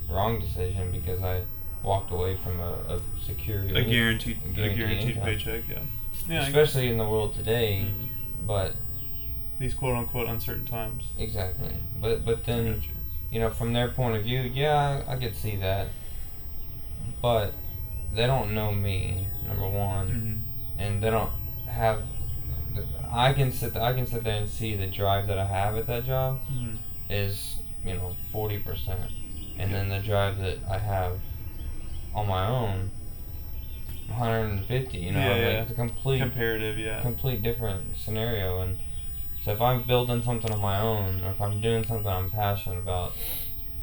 wrong decision because I walked away from a security, a guaranteed income. paycheck. Yeah, especially in the world today. But these quote unquote uncertain times. Exactly. But then from their point of view, yeah, I could see that. But they don't know me, number one, and they don't have. I can sit there and see the drive that I have at that job is 40%, and then the drive that I have on my own 150. It's a complete different scenario. And so if I'm building something on my own, or if I'm doing something I'm passionate about,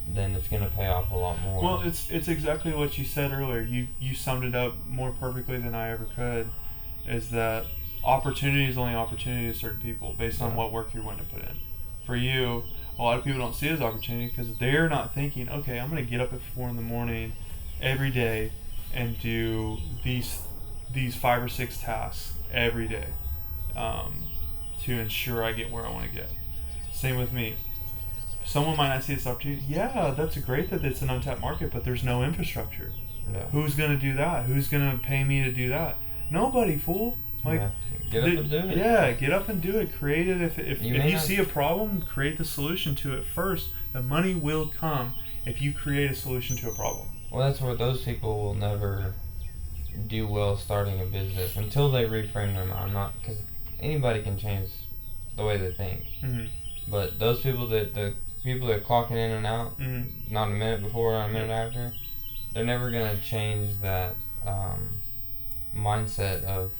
then it's gonna pay off a lot more. Well, it's exactly what you said earlier. You summed it up more perfectly than I ever could. Is that opportunity is only opportunity to certain people based on what work you're willing to put in. For you, a lot of people don't see it as opportunity because they're not thinking, okay, I'm going to get up at 4 in the morning every day and do these 5 or 6 tasks every day to ensure I get where I want to get. Same with me. Someone might not see this opportunity. Yeah, that's great that it's an untapped market, but there's no infrastructure. No. Who's going to do that? Who's going to pay me to do that? Nobody, fool. Like, get up and do it. Yeah, get up and do it. Create it. If you not see a problem, create the solution to it first. The money will come if you create a solution to a problem. Well, that's where those people will never do well starting a business until they reframe their mind. Because anybody can change the way they think. But those people the people that are clocking in and out, not a minute before, not a minute after, they're never gonna change that mindset of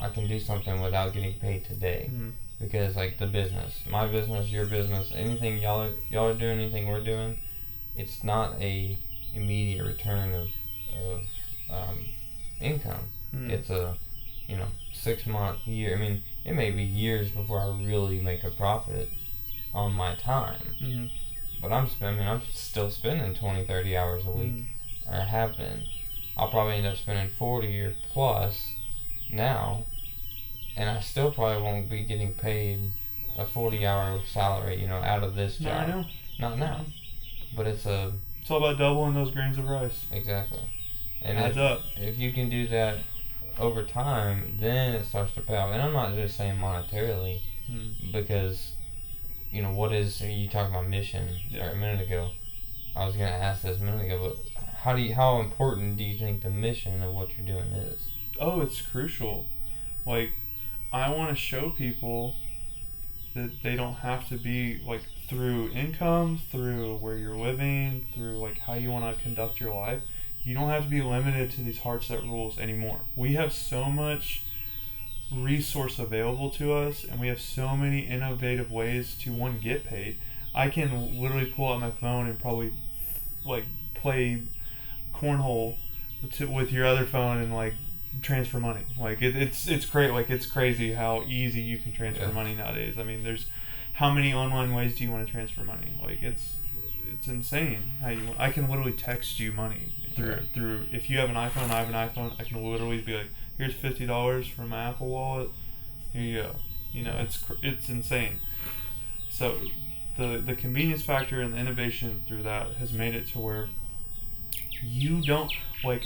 I can do something without getting paid today. Because like the business, my business, your business, anything y'all are doing, anything we're doing, it's not a immediate return of income. It's a 6 month, year. I mean, it may be years before I really make a profit on my time. But I'm still spending 20-30 hours a week, or have been. I'll probably end up spending 40 or plus now, and I still probably won't be getting paid a 40-hour salary, out of this job. No, I know. Not now. But it's all about doubling those grains of rice. Exactly. And adds up. If you can do that over time, then it starts to pay off. And I'm not just saying monetarily, because, what is, you talking about mission a minute ago. I was going to ask this a minute ago, but how important do you think the mission of what you're doing is? Oh, it's crucial. Like, I want to show people that they don't have to be, like, through income, through where you're living, through, like, how you want to conduct your life. You don't have to be limited to these hard set rules anymore. We have so much resource available to us, and we have so many innovative ways to, one, get paid. I can literally pull out my phone and probably, like, play cornhole with your other phone and, like, transfer money. Like, it's great. Like, it's crazy how easy you can transfer money nowadays. I mean, there's how many online ways do you want to transfer money? Like, it's insane how I can literally text you money through if you have an iPhone, I have an iPhone, I can literally be like, here's $50 from my Apple Wallet, here you go. It's insane. So the convenience factor and the innovation through that has made it to where you don't, like,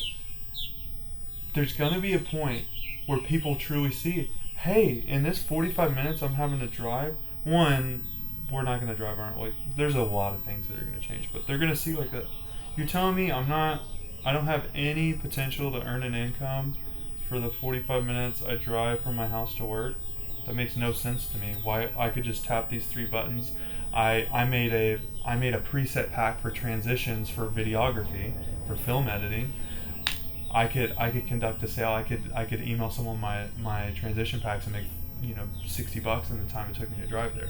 there's going to be a point where people truly see, hey, in this 45 minutes I'm having to drive, one, we're not going to drive around. Like, there's a lot of things that are going to change, but they're going to see, like, that you're telling me I don't have any potential to earn an income for the 45 minutes I drive from my house to work. That makes no sense to me. Why I could just tap these 3 buttons. I made a preset pack for transitions for videography, for film editing. I could conduct a sale. I could email someone my transition packs and make $60 in the time it took me to drive there.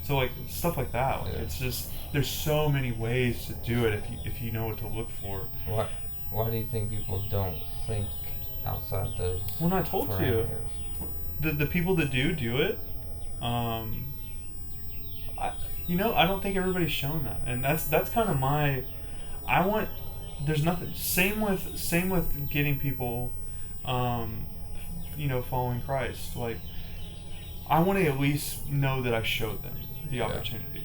So, like, stuff like that. Like, it's just, there's so many ways to do it if you know what to look for. Why do you think people don't think outside those? Well, I told parameters? you, the people that do it, I don't think everybody's shown that, and that's kind of my. There's nothing. Same with getting people, following Christ. Like, I want to at least know that I showed them the opportunity.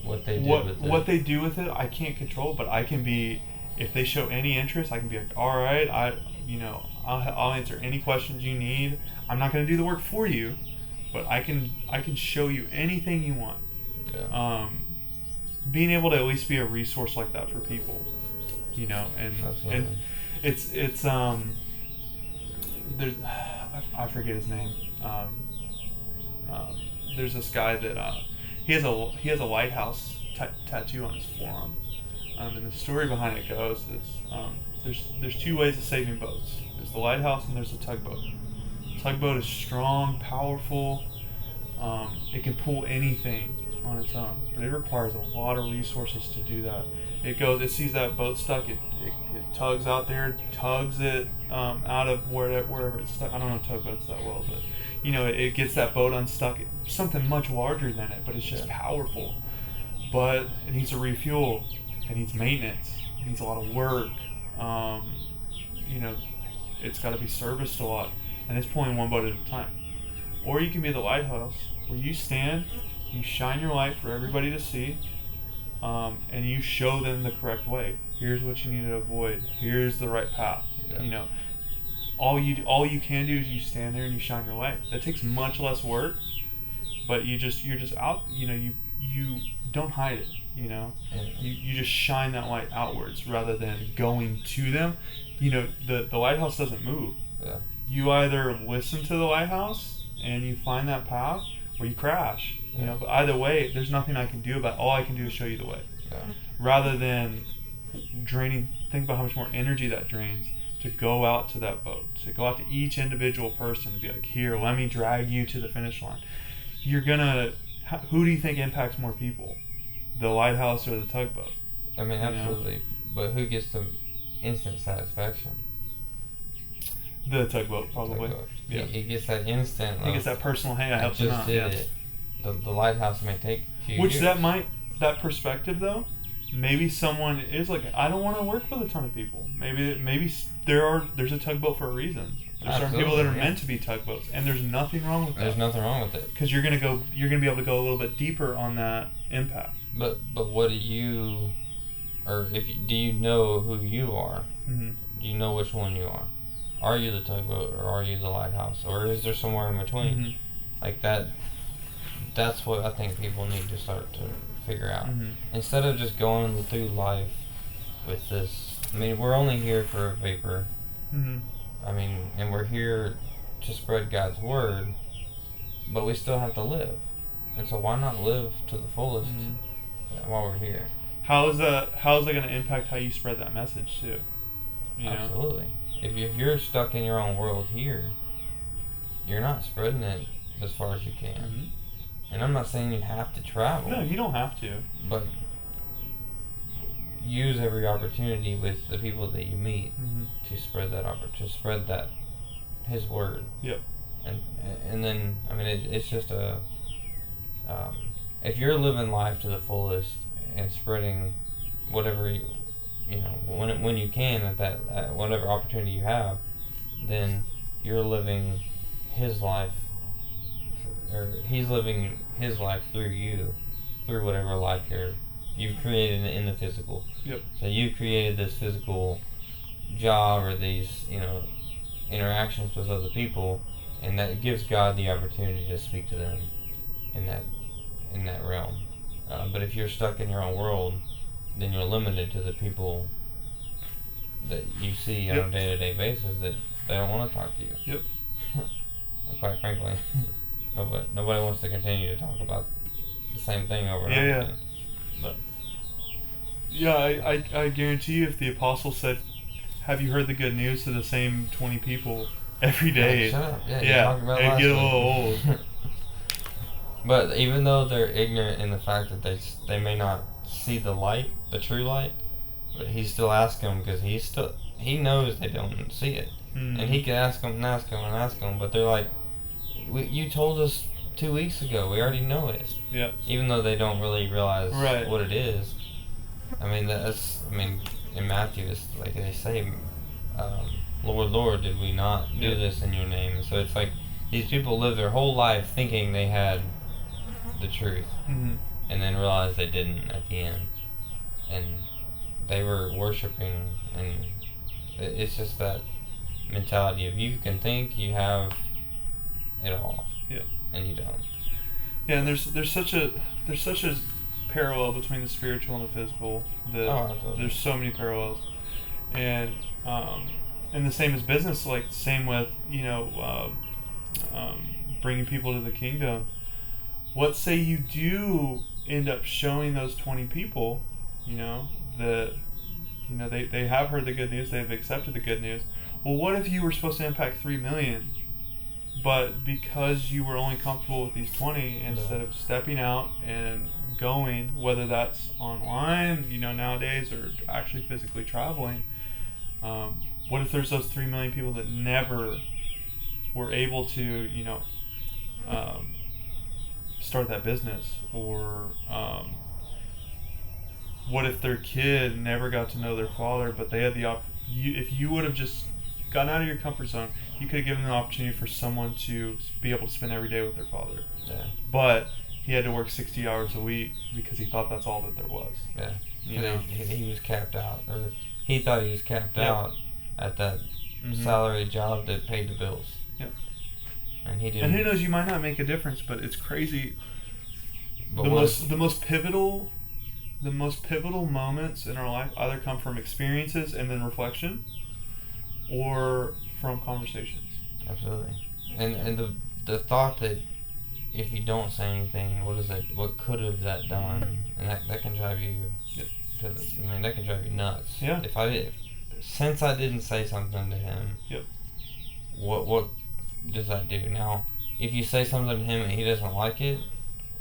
What they do with it, I can't control, but I can be. If they show any interest, I can be like, all right, I'll answer any questions you need. I'm not going to do the work for you, but I can show you anything you want. Yeah. being able to at least be a resource like that for people, you know, and Absolutely. it's there's I forget his name. There's this guy that he has a lighthouse tattoo on his forearm, and the story behind it goes is there's two ways of saving boats. There's the lighthouse and there's the tugboat. Tugboat is strong, powerful. It can pull anything on its own, but it requires a lot of resources to do that. It sees that boat stuck, it tugs out there, tugs it out of wherever it's stuck. I don't know tugboats that well, but you know, it gets that boat unstuck. Something much larger than it, but it's just powerful. But it needs to refuel, it needs maintenance, it needs a lot of work. You know, it's got to be serviced a lot, and it's pulling one boat at a time. Or you can be the lighthouse, where you stand, you shine your light for everybody to see, and you show them the correct way. Here's what you need to avoid. Here's the right path. Yeah. You know, all you can do is you stand there and you shine your light. That takes much less work, but you're just out. You know, you don't hide it. You know, you just shine that light outwards rather than going to them. You know, the lighthouse doesn't move. Yeah. You either listen to the lighthouse and you find that path, or you crash. You know, but either way, there's nothing I can do about it. All I can do is show you the way. Yeah. Rather than draining, think about how much more energy that drains to go out to that boat, to go out to each individual person and be like, here, let me drag you to the finish line. Who do you think impacts more people? The lighthouse or the tugboat? I mean, You know? absolutely. But who gets the instant satisfaction? The tugboat, probably. Tugboat. Yeah. He gets that instant. He gets that personal, hey, I helped him just out. did Yeah. it. The lighthouse may take a few Which years. that perspective though, maybe someone is like, I don't want to work with a ton of people. Maybe there's a tugboat for a reason. There's certain people that are Absolutely, yeah. meant to be tugboats, and there's nothing wrong with that. There's nothing wrong with it. Because you're gonna be able to go a little bit deeper on that impact. But what do you, or do you know who you are? Mm-hmm. Do you know which one you are? Are you the tugboat or are you the lighthouse, or is there somewhere in between? Mm-hmm. Like that. That's what I think people need to start to figure out. Mm-hmm. Instead of just going through life with this. I mean, we're only here for a vapor. Mm-hmm. I mean, and we're here to spread God's word, but we still have to live. And so why not live to the fullest while we're here? How is that going to impact how you spread that message too? You know? Absolutely. If you're stuck in your own world here, you're not spreading it as far as you can. Mm-hmm. And I'm not saying you have to travel. No, you don't have to. But use every opportunity with the people that you meet to spread that His word. Yep. And then I mean it's just if you're living life to the fullest and spreading whatever you know when you can at whatever opportunity you have, then you're living His life, or He's living His life through you, through whatever life you've created in the physical. Yep. So you created this physical job or these interactions with other people, and that gives God the opportunity to speak to them in that realm. But if you're stuck in your own world, then you're limited to the people that you see on a day-to-day basis that they don't want to talk to you. Yep. And quite frankly, nobody wants to continue to talk about the same thing over and over Yeah. again. But Yeah, I guarantee you, if the apostle said, "Have you heard the good news?" to the same 20 people every day, shut up. Yeah, you yeah, talked about it'd last get a week. little old. But even though they're ignorant in the fact that they may not see the light, the true light, but he's still asking them because he knows they don't see it, and he can ask them and ask them and ask them, but they're like, "You told us 2 weeks ago. We already know it." Yeah. Even though they don't really realize Right. what it is. I mean in Matthew it's like they say, "Lord, Lord, did we not do this in your name?" So it's like these people live their whole life thinking they had the truth, and then realized they didn't at the end, and they were worshiping, and it's just that mentality of you can think you have it all, Yeah. and you don't. Yeah, and there's such a parallel between the spiritual and the physical. Absolutely. There's so many parallels, and the same as business. Like same with bringing people to the kingdom. What say you do end up showing those 20 people, that they have heard the good news, they've accepted the good news. Well, what if you were supposed to impact 3 million, but because you were only comfortable with these 20, instead of stepping out and going, whether that's online, nowadays, or actually physically traveling, what if there's those 3 million people that never were able to, start that business? Or what if their kid never got to know their father, but they had the if you would have just gotten out of your comfort zone, you could have given the opportunity for someone to be able to spend every day with their father. Yeah. But he had to work 60 hours a week because he thought that's all that there was. Yeah. You He was capped out, or he thought he was capped Yep. out at that salary job that paid the bills. Yep. And he didn't. And who knows, you might not make a difference, but it's crazy. But The most pivotal moments in our life either come from experiences and then reflection, or from conversations. Absolutely. And the thought that if you don't say anything, what could have that done? And that can drive you Yep. that can drive you nuts. Yeah. Since I didn't say something to him, Yep. what does that do? Now, if you say something to him and he doesn't like it,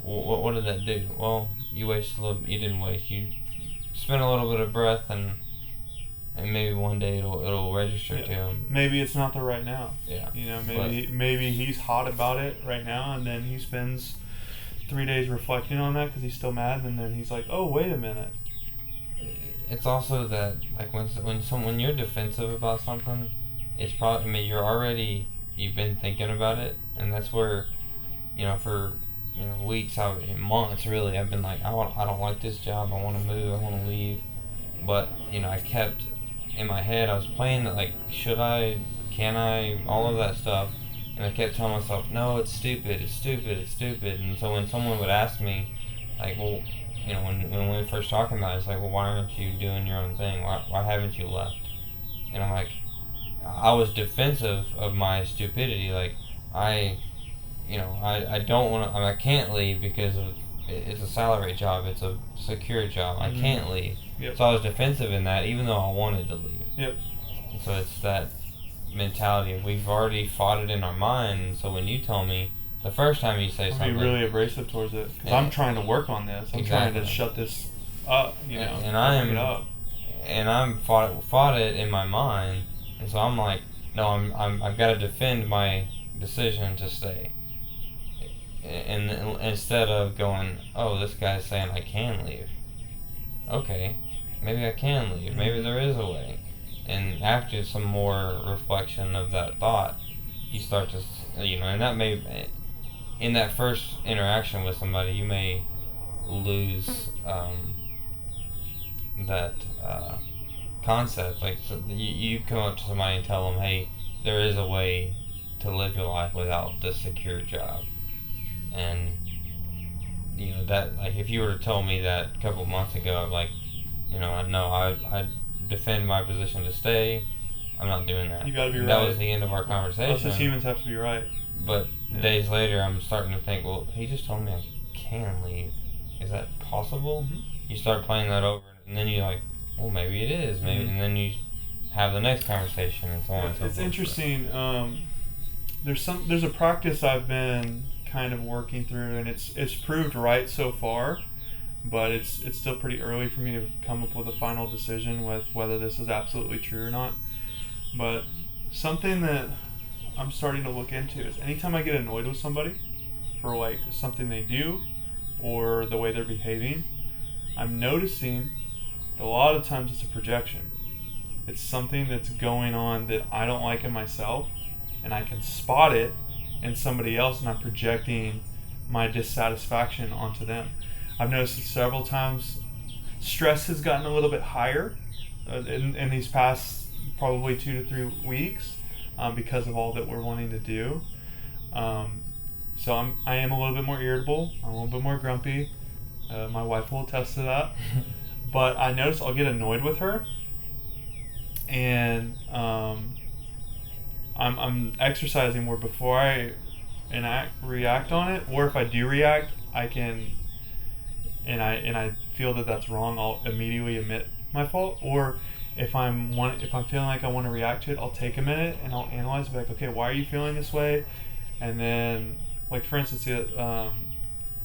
what did that do? Well, you didn't waste. You spent a little bit of breath, and maybe one day it'll register to him. Maybe it's not the right now. Yeah. Maybe he's hot about it right now, and then he spends 3 days reflecting on that because he's still mad, and then he's like, oh, wait a minute. It's also that, like, when you're defensive about something, it's probably, you've been thinking about it, and that's where, for weeks, months really, I've been like, I don't like this job, I want to move, I want to leave, but I kept in my head, I was playing that, like, should I, can I, all of that stuff, and I kept telling myself, no, it's stupid, and so when someone would ask me, like, well, when we were first talking about it, it's like, well, why aren't you doing your own thing, why haven't you left? And I'm like, I was defensive of my stupidity, like, I don't want to, I can't leave because it's a salary job, it's a secure job, I can't leave. Yep. So I was defensive in that, even though I wanted to leave. Yep. And so it's that mentality of, we've already fought it in our mind, and so when you tell me, the first time you say something, Be really abrasive towards it, because I'm trying to work on this, I'm trying to shut this up, and I'm fought it in my mind, and so I'm like, no, I've got to defend my decision to stay. And instead of going, oh, this guy's saying I can leave. Okay, maybe I can leave. Maybe there is a way. And after some more reflection of that thought, you start to, and that may, in that first interaction with somebody, you may lose that concept. Like, so you come up to somebody and tell them, hey, there is a way to live your life without the secure job. And that, like, if you were to tell me that a couple of months ago, I'm like, I defend my position to stay. I'm not doing that. You gotta be right. That was the end of our conversation. Us as humans have to be right. But days later, I'm starting to think, well, he just told me I can leave. Is that possible? Mm-hmm. You start playing that over, and then you're like, well, maybe it is. Maybe, and then you have the next conversation, and so on and so forth. It's interesting. There's a practice I've been kind of working through, and it's proved right so far, but it's still pretty early for me to come up with a final decision with whether this is absolutely true or not. But something that I'm starting to look into is anytime I get annoyed with somebody for like something they do or the way they're behaving, I'm noticing a lot of times it's a projection. It's something that's going on that I don't like in myself, and I can spot it in somebody else, and I'm projecting my dissatisfaction onto them. I've noticed it several times. Stress has gotten a little bit higher in these past probably 2 to 3 weeks because of all that we're wanting to do. So I am a little bit more irritable. I'm a little bit more grumpy. My wife will attest to that. But I notice I'll get annoyed with her, and I'm exercising more before I react on it, or if I do react, I can, and I feel that that's wrong, I'll immediately admit my fault. Or if I'm feeling like I want to react to it, I'll take a minute and I'll analyze, be like, okay, why are you feeling this way? And then, like, for instance, it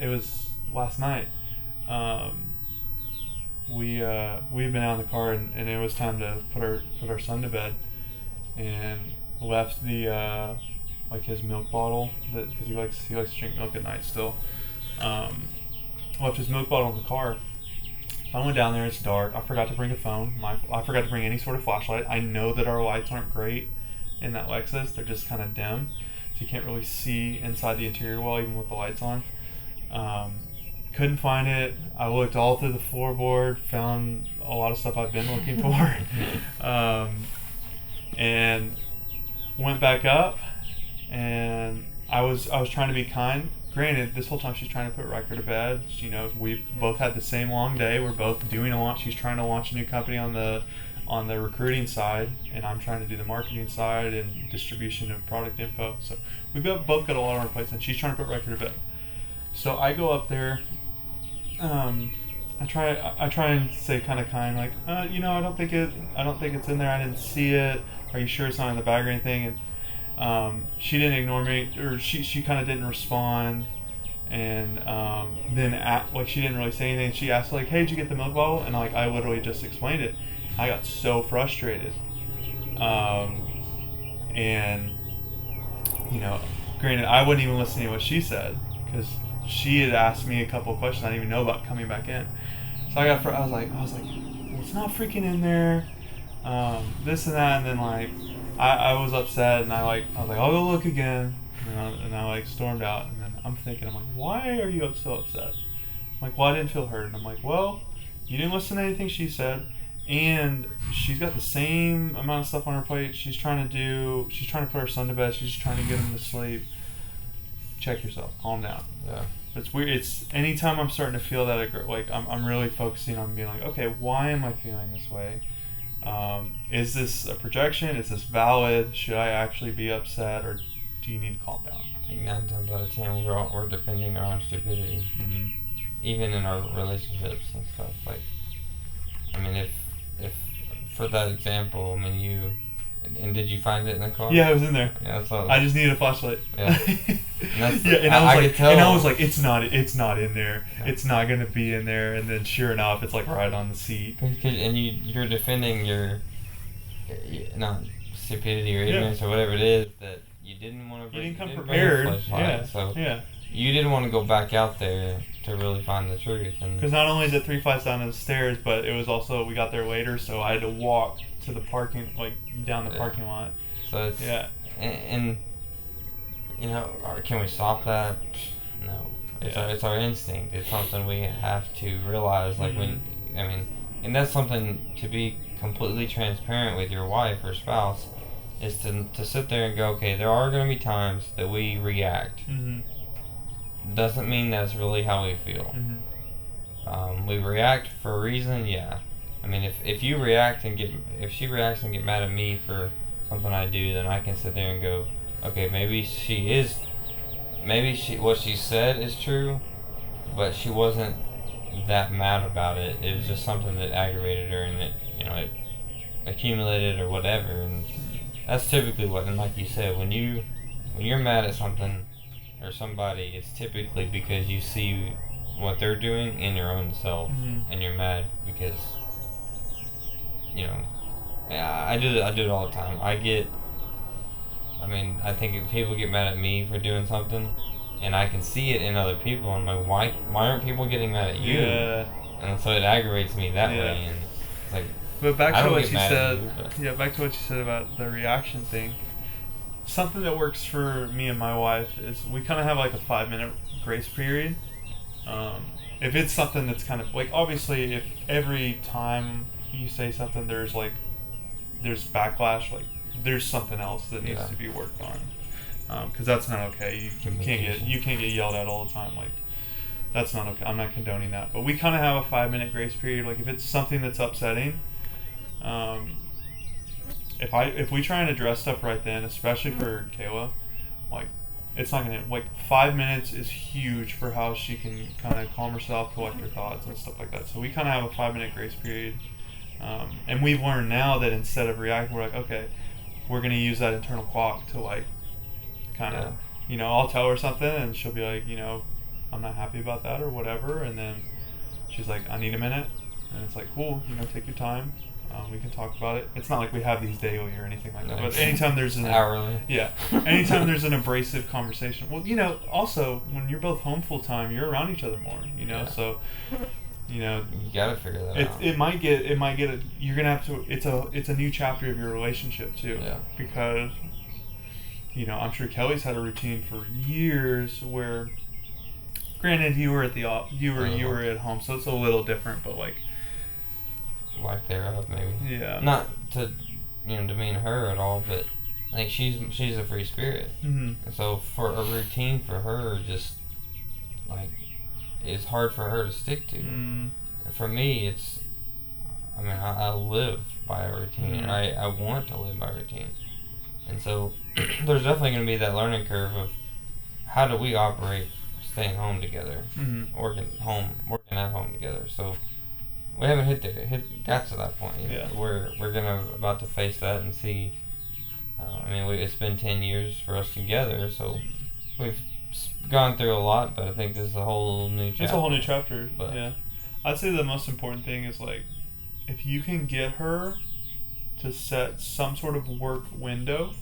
was last night. We've been out in the car, and it was time to put our son to bed, and left the like his milk bottle, that because he likes to drink milk at night still. Left his milk bottle in the car. I went down there. It's dark. I forgot to bring a phone. I forgot to bring any sort of flashlight. I know that our lights aren't great in that Lexus. They're just kind of dim, so you can't really see inside the interior well, even with the lights on. Couldn't find it. I looked all through the floorboard, found a lot of stuff I've been looking for, and went back up. And I was trying to be kind. Granted, this whole time she's trying to put Riker to bed. You know, we both had the same long day. We're both doing a launch. She's trying to launch a new company on the recruiting side, and I'm trying to do the marketing side and distribution of product info. So we've both got a lot on our plates, and she's trying to put Riker to bed. So I go up there. I try and say kind of kind, like, I don't think it's in there. I didn't see it. Are you sure it's not in the bag or anything? And she didn't ignore me, or she kind of didn't respond. And then she didn't really say anything. She asked, like, hey, did you get the milk bottle? And like, I literally just explained it. I got so frustrated. And granted, I wouldn't even listen to what she said, because she had asked me a couple of questions I didn't even know about coming back in. So I was like, well, it's not freaking in there, this and that. And then like, I was upset, and I was like, I'll go look again. And I like stormed out. And then I'm like, why are you so upset? I'm like, well, I didn't feel heard. And I'm like, well, you didn't listen to anything she said, and she's got the same amount of stuff on her plate. She's trying to put her son to bed. She's just trying to get him to sleep. Check yourself. Calm down. Yeah. It's weird. It's anytime I'm starting to feel that, like, I'm really focusing on being like, okay, why am I feeling this way? Is this a projection? Is this valid? Should I actually be upset, or do you need to calm down? I think 9 times out of 10 we're defending our own stupidity, even in our relationships and stuff. Like, I mean, if for that example, I mean, you. And did you find it in the car? Yeah, it was in there. Yeah, that's all. I just needed a flashlight. Yeah. And I was like, it's not in there. Yeah. It's not gonna be in there. And then sure enough, it's like right on the seat. And you're defending your not stupidity or ignorance or whatever it is that you didn't want to bring. You didn't come prepared. Yeah. So you didn't want to go back out there to really find the truth. Because not only is it 3 flights down the stairs, but it was also, we got there later, so I had to walk to the down the parking lot. So it's and can we stop that? No. It's our instinct. It's something we have to realize. Like and that's something to be completely transparent with your wife or spouse, is to sit there and go, okay, there are going to be times that we react. Doesn't mean that's really how we feel. We react for a reason, yeah. I mean, if she reacts and get mad at me for something I do, then I can sit there and go, okay, maybe what she said is true, but she wasn't that mad about it. It was just something that aggravated her, and it accumulated or whatever. And that's typically what. And like you said, when you're mad at something or somebody, it's typically because you see what they're doing in your own self, and you're mad because I do it all the time. I think if people get mad at me for doing something, and I can see it in other people, I'm like, why aren't people getting mad at you? Yeah. And so it aggravates me that way, and it's like. But back to what you said. Back to what you said about the reaction thing. Something that works for me and my wife is we kind of have like a 5-minute grace period. If it's something that's kind of like, obviously, if every time you say something there's backlash, like there's something else that needs to be worked on, because that's not okay. You can't get yelled at all the time. Like, That's not okay. I'm not condoning that. But we kind of have a 5-minute grace period. Like if it's something that's upsetting, if we try and address stuff right then, especially for Kayla, like it's not gonna, like 5 minutes is huge for how she can kind of calm herself, collect her thoughts and stuff like that. So we kind of have a 5-minute grace period, and we've learned now that instead of reacting, we're like, okay, we're gonna use that internal clock to like kind of, I'll tell her something and she'll be like, I'm not happy about that or whatever, and then she's like, I need a minute, and it's like, cool, take your time. We can talk about it. It's not like we have these daily or anything like that. But anytime there's an hourly, anytime there's an abrasive conversation. Well, also when you're both home full time, you're around each other more. So you gotta figure that out. It might get you're gonna have to. It's a new chapter of your relationship too. Yeah. Because I'm sure Kelly's had a routine for years where, granted, you were at you were at home, so it's a little different, but like. Lack thereof, maybe. Yeah. Not to demean her at all, but like she's a free spirit, mm-hmm. and so for a routine for her, just like it's hard for her to stick to. Mm. For me, I live by a routine, and I want to live by a routine, and so there's definitely going to be that learning curve of how do we operate, staying home together, mm-hmm. working at home together. So. We haven't got to that point yet. Yeah. We're about to face that and see. It's been 10 years for us together, so we've gone through a lot. But I think this is a whole new chapter. It's a whole new chapter. But yeah, I'd say the most important thing is like, if you can get her to set some sort of work window,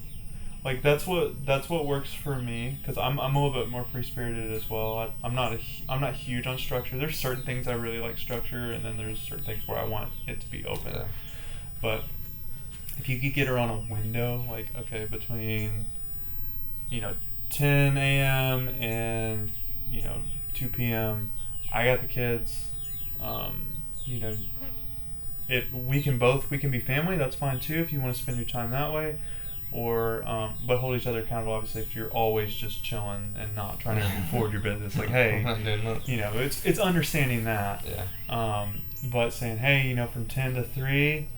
like that's what works for me, because I'm a little bit more free spirited as well. I'm not huge on structure. There's certain things I really like structure, and then there's certain things where I want it to be open. Yeah. But if you could get her on a window, like okay, between 10 a.m. and 2 p.m. I got the kids. If we can be family, that's fine too. If you want to spend your time that way. Or, but hold each other accountable. Obviously, if you're always just chilling and not trying to forward your business, like, hey, it's understanding that. Yeah. But saying, hey, from 10 to 3,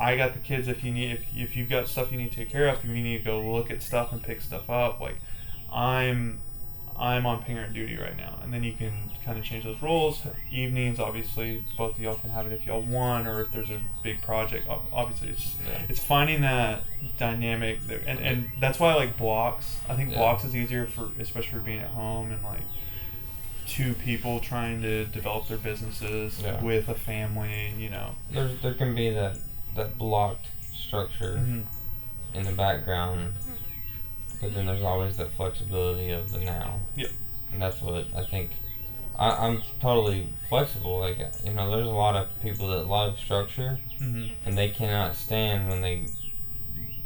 I got the kids. If you've got stuff you need to take care of, if you need to go look at stuff and pick stuff up, like, I'm on parent duty right now, and then you can kind of change those roles. Evenings, obviously, both of y'all can have it if y'all want, or if there's a big project. Obviously, it's just it's finding that dynamic, and that's why I like blocks. I think blocks is easier especially for being at home and like two people trying to develop their businesses with a family. There can be that blocked structure mm-hmm. in the background. But then there's always that flexibility of the now. Yep. And that's what I think. I'm totally flexible. Like, there's a lot of people that love structure, mm-hmm. and they cannot stand when they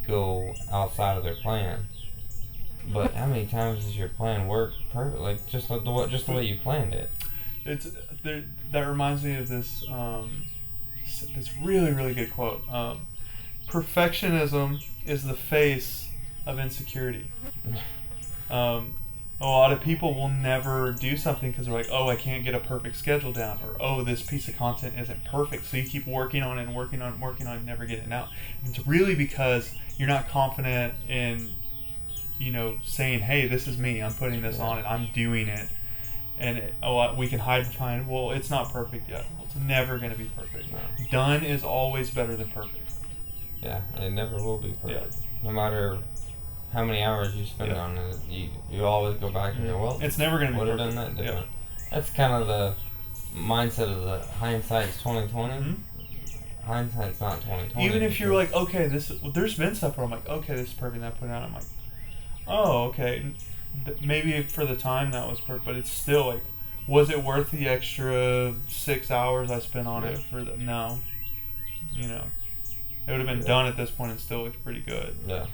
go outside of their plan. But how many times does your plan work perfect? Like, just the way you planned it. That reminds me of this this really, really good quote. Perfectionism is the face of insecurity. A lot of people will never do something because they're like, oh, I can't get a perfect schedule down, or oh, this piece of content isn't perfect, so you keep working on it and working on it and never get it out. It's really because you're not confident in saying, hey, this is me, I'm putting this on it, I'm doing it. And we can hide behind, well, it's not perfect yet. Well, it's never going to be perfect. No. Done is always better than perfect. Yeah, it never will be perfect. Yeah. No matter how many hours you spend on it, you always go back and go, well, it's never going to be would perfect. have done that different. That's kind of the mindset of the hindsight's 2020. Mm-hmm. Hindsight's not 2020. Even if you're like, okay, there's been stuff where I'm like, okay, this is perfect, and I put it out, I'm like, oh, okay, maybe for the time that was perfect, but it's still like, was it worth the extra 6 hours I spent on it for the, no, it would have been done at this point and still looked pretty good. Yeah.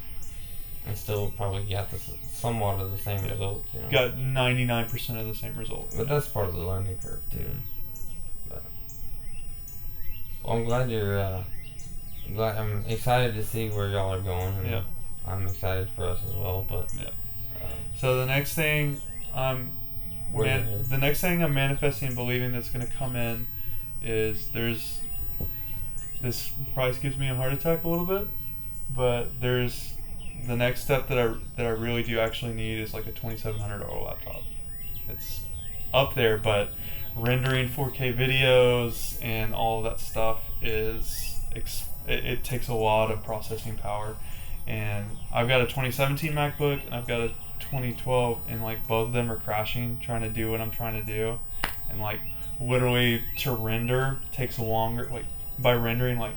And still probably got somewhat of the same result. Got 99% of the same result. But that's part of the learning curve too. But, well, I'm glad you're. I'm excited to see where y'all are going. And I'm excited for us as well. But so the next thing where it is. The next thing I'm manifesting and believing that's going to come in is this probably gives me a heart attack a little bit, but there's the next step that I really do actually need is like a $2,700 laptop. It's up there, but rendering 4K videos and all of that stuff it takes a lot of processing power. And I've got a 2017 MacBook and I've got a 2012, and like both of them are crashing trying to do what I'm trying to do, and like literally to render takes longer. Like by rendering, like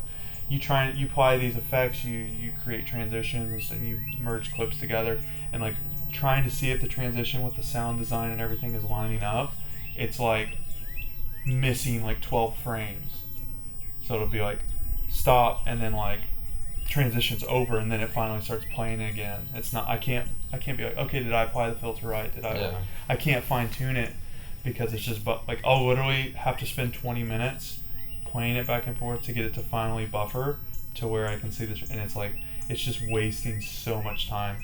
you apply these effects, you create transitions and you merge clips together, and like trying to see if the transition with the sound design and everything is lining up, it's like missing like 12 frames. So it'll be like stop and then like transitions over and then it finally starts playing again. It's not, I can't be like, okay, did I apply the filter right? I can't fine tune it because it's just like I'll literally have to spend 20 minutes playing it back and forth to get it to finally buffer to where I can see this, and it's like it's just wasting so much time.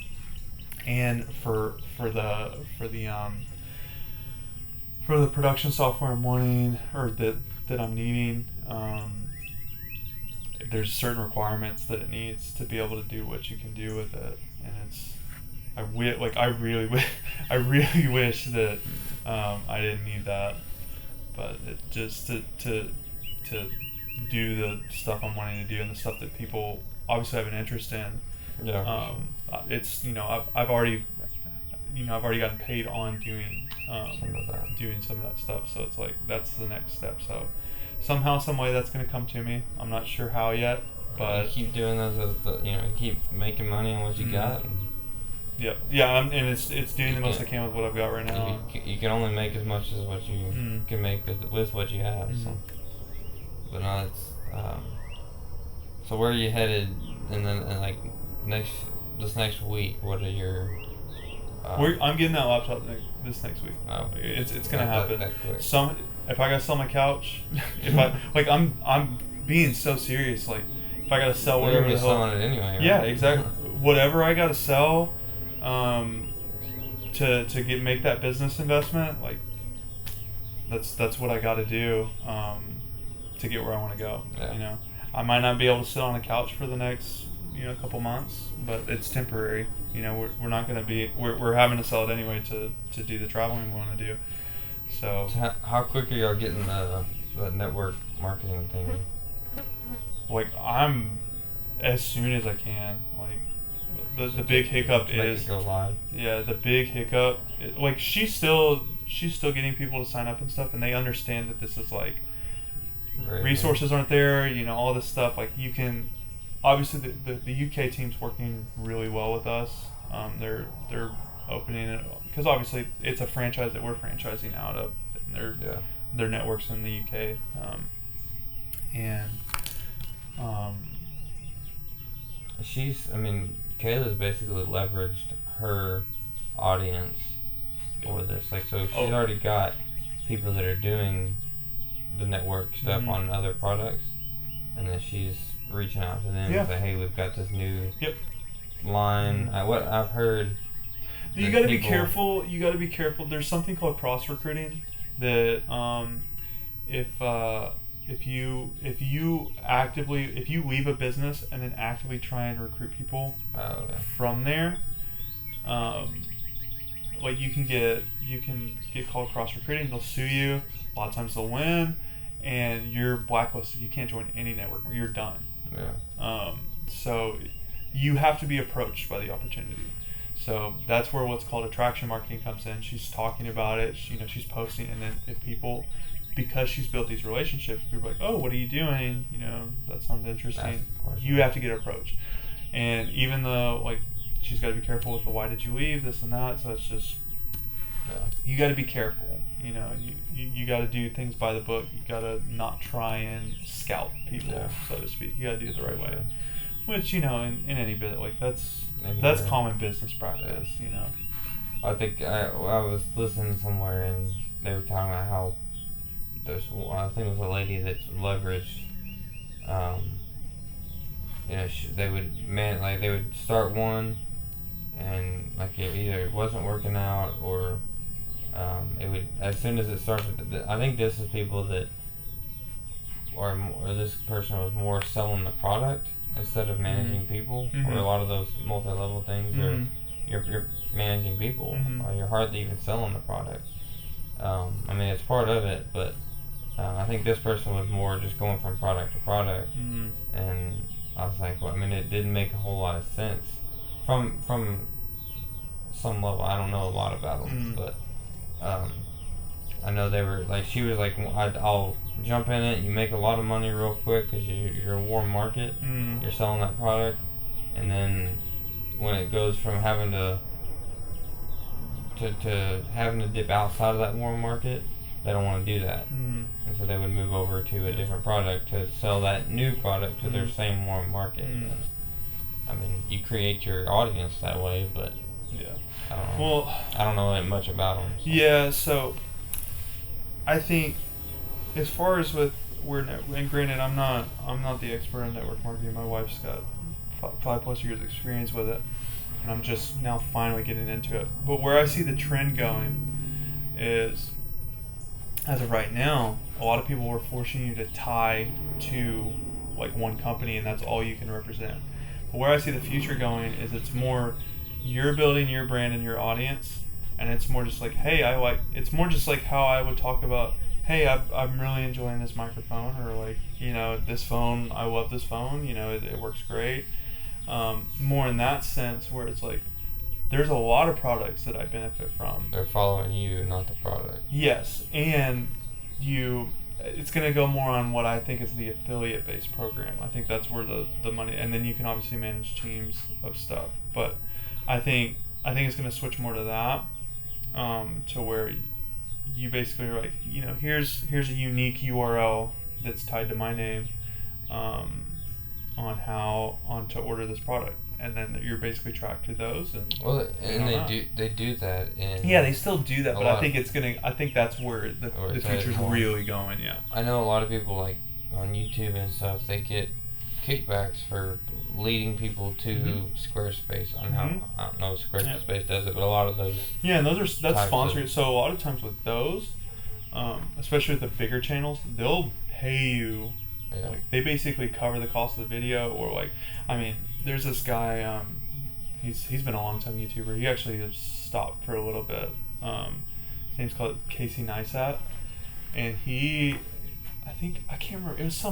And for the production software I'm wanting, or that I'm needing, there's certain requirements that it needs to be able to do what you can do with it, and I really wish that I didn't need that, but it just to do the stuff I'm wanting to do and the stuff that people obviously have an interest in. Yeah. It's I've already gotten paid on doing some of that stuff, so it's like that's the next step. So somehow, some way, that's going to come to me. I'm not sure how yet, but you keep doing those. Keep making money on what you got. Yep. Yeah. And it's doing the most I can with what I've got right now. You can only make as much as what you can make with what you have. Mm-hmm. So. But no, it's so where are you headed? And then like this next week, what are your? I'm getting that laptop this next week. Oh, it's gonna happen. That quick. If I gotta sell my couch, I'm being so serious. Like if I gotta sell whatever the hell, selling it anyway. Right? Yeah, exactly. Whatever I gotta sell, to make that business investment, like that's what I gotta do, to get where I want to go. Yeah. I might not be able to sit on a couch for the next couple months, but it's temporary. We're not going to be, we're having to sell it anyway to do the traveling we want to do. So how quick are y'all getting the network marketing thing? Like I'm as soon as I can. Like the big hiccup is go live. Yeah, the big hiccup. Like she's still getting people to sign up and stuff, and they understand that this is like resources aren't there. All this stuff. Like you can. Obviously, the UK team's working really well with us. They're opening it because obviously it's a franchise that we're franchising out of, and their networks in the UK, Kayla's basically leveraged her audience for this. Like, so she's already got people that are doing the network stuff on other products, and then she's reaching out to them and say, hey, we've got this new line. What I've heard, you got to be careful. There's something called cross recruiting that if you leave a business and then actively try and recruit people from there, like you can get called cross recruiting. They'll sue you. A lot of times they'll win, and you're blacklisted. You can't join any network. You're done. Yeah. So you have to be approached by the opportunity. So that's where what's called attraction marketing comes in. She's talking about it. She's posting, and then if people, because she's built these relationships, people are like, oh, what are you doing? That sounds interesting. You have to get approached. And even though, like, she's got to be careful with the why did you leave, this and that. So it's just, you got to be careful. You got to do things by the book. You got to not try and scalp people, so to speak. You got to do it the right way. Which, in any bit, like, that's common business practice, I think I was listening somewhere and they were talking about how I think it was a lady that leveraged, they would start one and like it either wasn't working out or it would, as soon as it starts with I think this is people that or this person was more selling the product instead of managing people, or a lot of those multi-level things are you're managing people, or you're hardly even selling the product. I mean, it's part of it, but I think this person was more just going from product to product, and I was like, well, I mean, it didn't make a whole lot of sense from some level. I don't know a lot about them, but I know they were like, she was like, I'll jump in it. You make a lot of money real quick because you're a warm market. You're selling that product, and then when it goes from having to having to dip outside of that warm market, they don't want to do that, and so they would move over to a different product to sell that new product to their same warm market. And, I mean, you create your audience that way, but I don't know. Well, I don't know that much about them. So. Yeah, so I think as far as with and granted, I'm not the expert on network marketing. My wife's got 5+ years experience with it, and I'm just now finally getting into it. But where I see the trend going is, as of right now, a lot of people are forcing you to tie to like one company, and that's all you can represent. But where I see the future going is it's more you're building your brand and your audience, and it's more just like, hey, it's more just like how I would talk about, hey, I'm really enjoying this microphone, or like, you know, this phone, I love this phone, you know, it works great. More in that sense, where it's like, there's a lot of products that I benefit from. They're following you, not the product. Yes, and it's going to go more on what I think is the affiliate-based program. I think that's where the money, and then you can obviously manage teams of stuff. But I think it's going to switch more to that, to where you basically are like, you know, here's a unique URL that's tied to my name, on to order this product, and then you're basically tracked to those. And they do that in they still do that, but I think that's where the future's really going. Yeah, I know a lot of people like on YouTube and stuff, they get kickbacks for leading people to Squarespace. I don't know if Squarespace does it, but a lot of those and that's sponsored. So a lot of times with those, especially with the bigger channels, they'll pay you. Like, they basically cover the cost of the video, or like, I mean, there's this guy, he's been a long time YouTuber. He actually has stopped for a little bit. His name's called Casey Neistat, and I can't remember, it was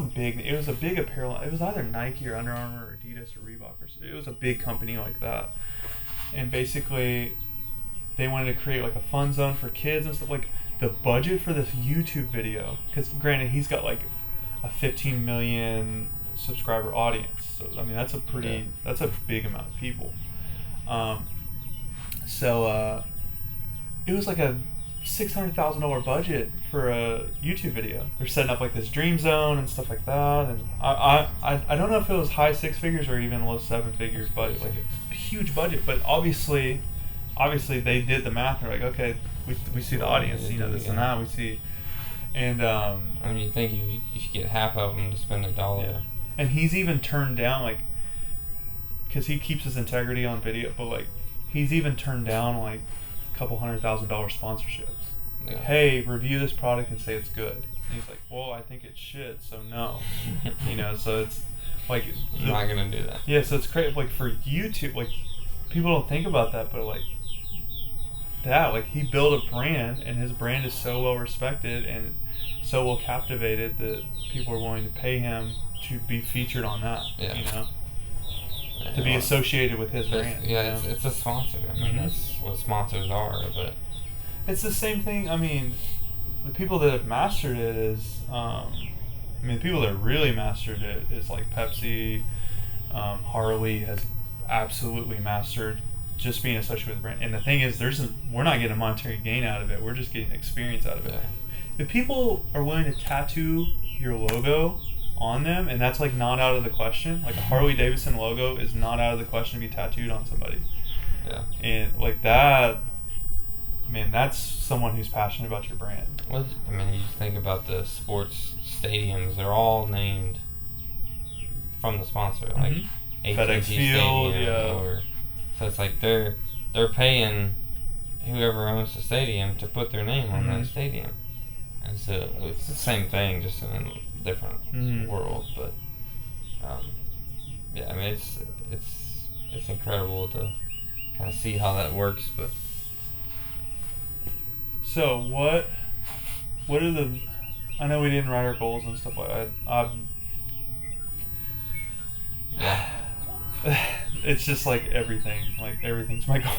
a big apparel, it was either Nike or Under Armour or Adidas or Reebok, it was a big company like that. And basically, they wanted to create like a fun zone for kids and stuff. Like, the budget for this YouTube video, because granted, he's got like a 15 million subscriber audience, so I mean that's a big amount of people. It was like a $600,000 budget for a YouTube video. They're setting up like this dream zone and stuff like that, and I don't know if it was high 6 figures or even low 7 figures, but like a huge budget. But obviously they did the math. They're like, okay, we see the audience, you know, this and that, we see. And I mean, you think you should get half of them to spend $1. Yeah. And he's even turned down, like, because he keeps his integrity on video, but like, he's even turned down like a couple $100,000 sponsorships. Like, hey, review this product and say it's good. And he's like, well, I think it's shit, so no. You know, so it's like, I'm not gonna do that. Yeah, so it's great. Like, for YouTube, like, people don't think about that, but like, he built a brand, and his brand is so well respected and so well captivated that people are willing to pay him to be featured on that. Yeah. You know, to be associated with his brand. Yeah, it's a sponsor. I mean, that's what sponsors are. But it's the same thing. I mean, the people that have mastered it is, the people that really mastered it is like Pepsi. Harley has absolutely mastered just being associated with the brand. And the thing is, we're not getting a monetary gain out of it. We're just getting experience out of it. If people are willing to tattoo your logo on them, and that's like not out of the question, like a Harley Davidson logo is not out of the question to be tattooed on somebody. Yeah. And like that, man, that's someone who's passionate about your brand. Well, I mean, you think about the sports stadiums; they're all named from the sponsor, like FedEx Field, Stadium, so it's like they're paying whoever owns the stadium to put their name on Mhm. that stadium. And so it's the same thing, just in a different Mhm. world. But yeah, I mean it's incredible to kind of see how that works. But So what are the? I know we didn't write our goals and stuff like that. yeah, It's just like everything. Like everything's my goal.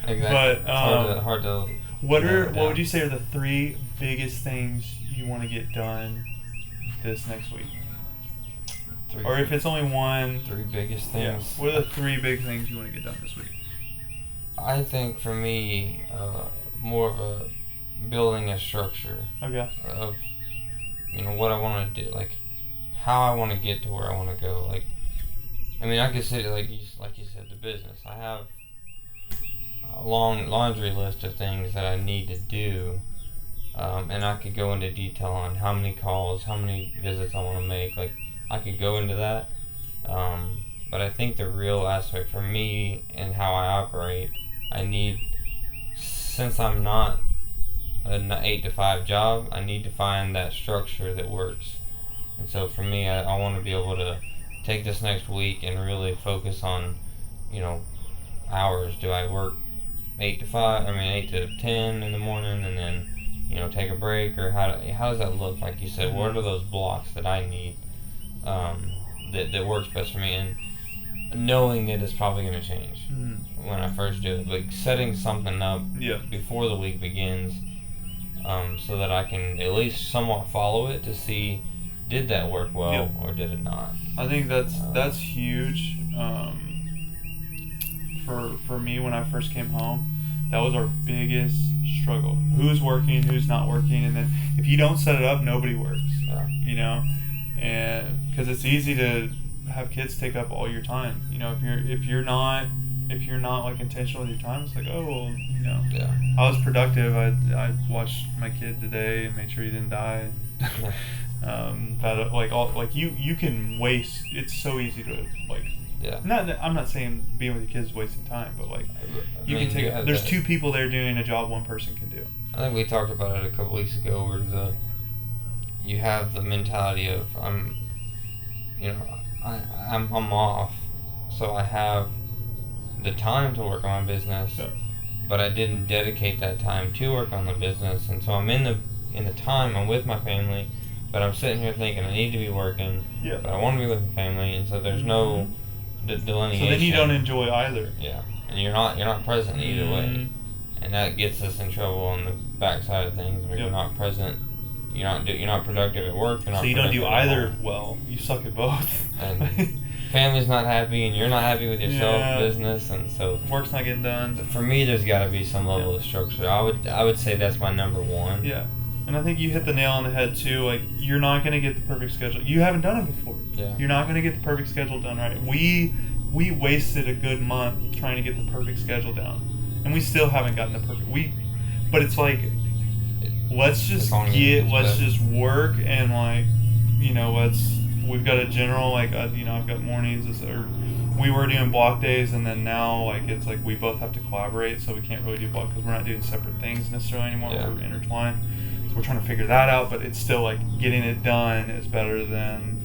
exactly. But It's um, hard to what narrow it what down. would you say are the 3 biggest things you want to get done this next week? Three, Or if it's only one, three biggest yeah. things. What are the 3 big things you want to get done this week? I think for me, more of a building a structure Okay. of what I want to do, like how I want to get to where I want to go. Like, I mean, I could say like you said, the business. I have a long laundry list of things that I need to do, and I could go into detail on how many calls, how many visits I want to make. Like, I could go into that, but I think the real aspect for me and how I operate, I need, since I'm not an 8 to 5 job, I need to find that structure that works. And so for me, I want to be able to take this next week and really focus on, hours. Do I work 8 to 5? I mean, 8 to 10 in the morning, and then, take a break, or how does that look? Like you said, what are those blocks that I need, that works best for me, and knowing that it's probably going to change when I first do it, but setting something up before the week begins, so that I can at least somewhat follow it to see, did that work well or did it not? I think that's huge. For me, when I first came home, that was our biggest struggle. Who's working, who's not working, and then if you don't set it up, nobody works. Yeah. And because it's easy to have kids take up all your time. If you're not like intentional with your time, it's like, oh well, Yeah. I was productive. I watched my kid today and made sure he didn't die. But you can waste. It's so easy to like. Yeah. I'm not saying being with your kids is wasting time, but like you can take. There's 2 people there doing a job one person can do. I think we talked about it a couple weeks ago, where you have the mentality of I'm off, so I have the time to work on my business, but I didn't dedicate that time to work on the business, and so I'm in the time I'm with my family, but I'm sitting here thinking I need to be working, but I want to be with my family, and so there's no delineation. So then you don't enjoy either. Yeah, and you're not present either way, and that gets us in trouble on the backside of things where you're not present. You're not productive at work. So you don't do either well. You suck at both. And family's not happy, and you're not happy with yourself, business, and so work's not getting done. For me, there's got to be some level of structure. I would say that's my number one. Yeah, and I think you hit the nail on the head too. Like, you're not going to get the perfect schedule. You haven't done it before. Yeah. You're not going to get the perfect schedule done right. We wasted a good month trying to get the perfect schedule down, and we still haven't gotten the perfect. But it's like, let's just work and like, we've got a general like, I've got mornings or we were doing block days, and then now like it's like we both have to collaborate, so we can't really do block because we're not doing separate things necessarily anymore. Yeah. We're intertwined, so we're trying to figure that out. But it's still like getting it done is better than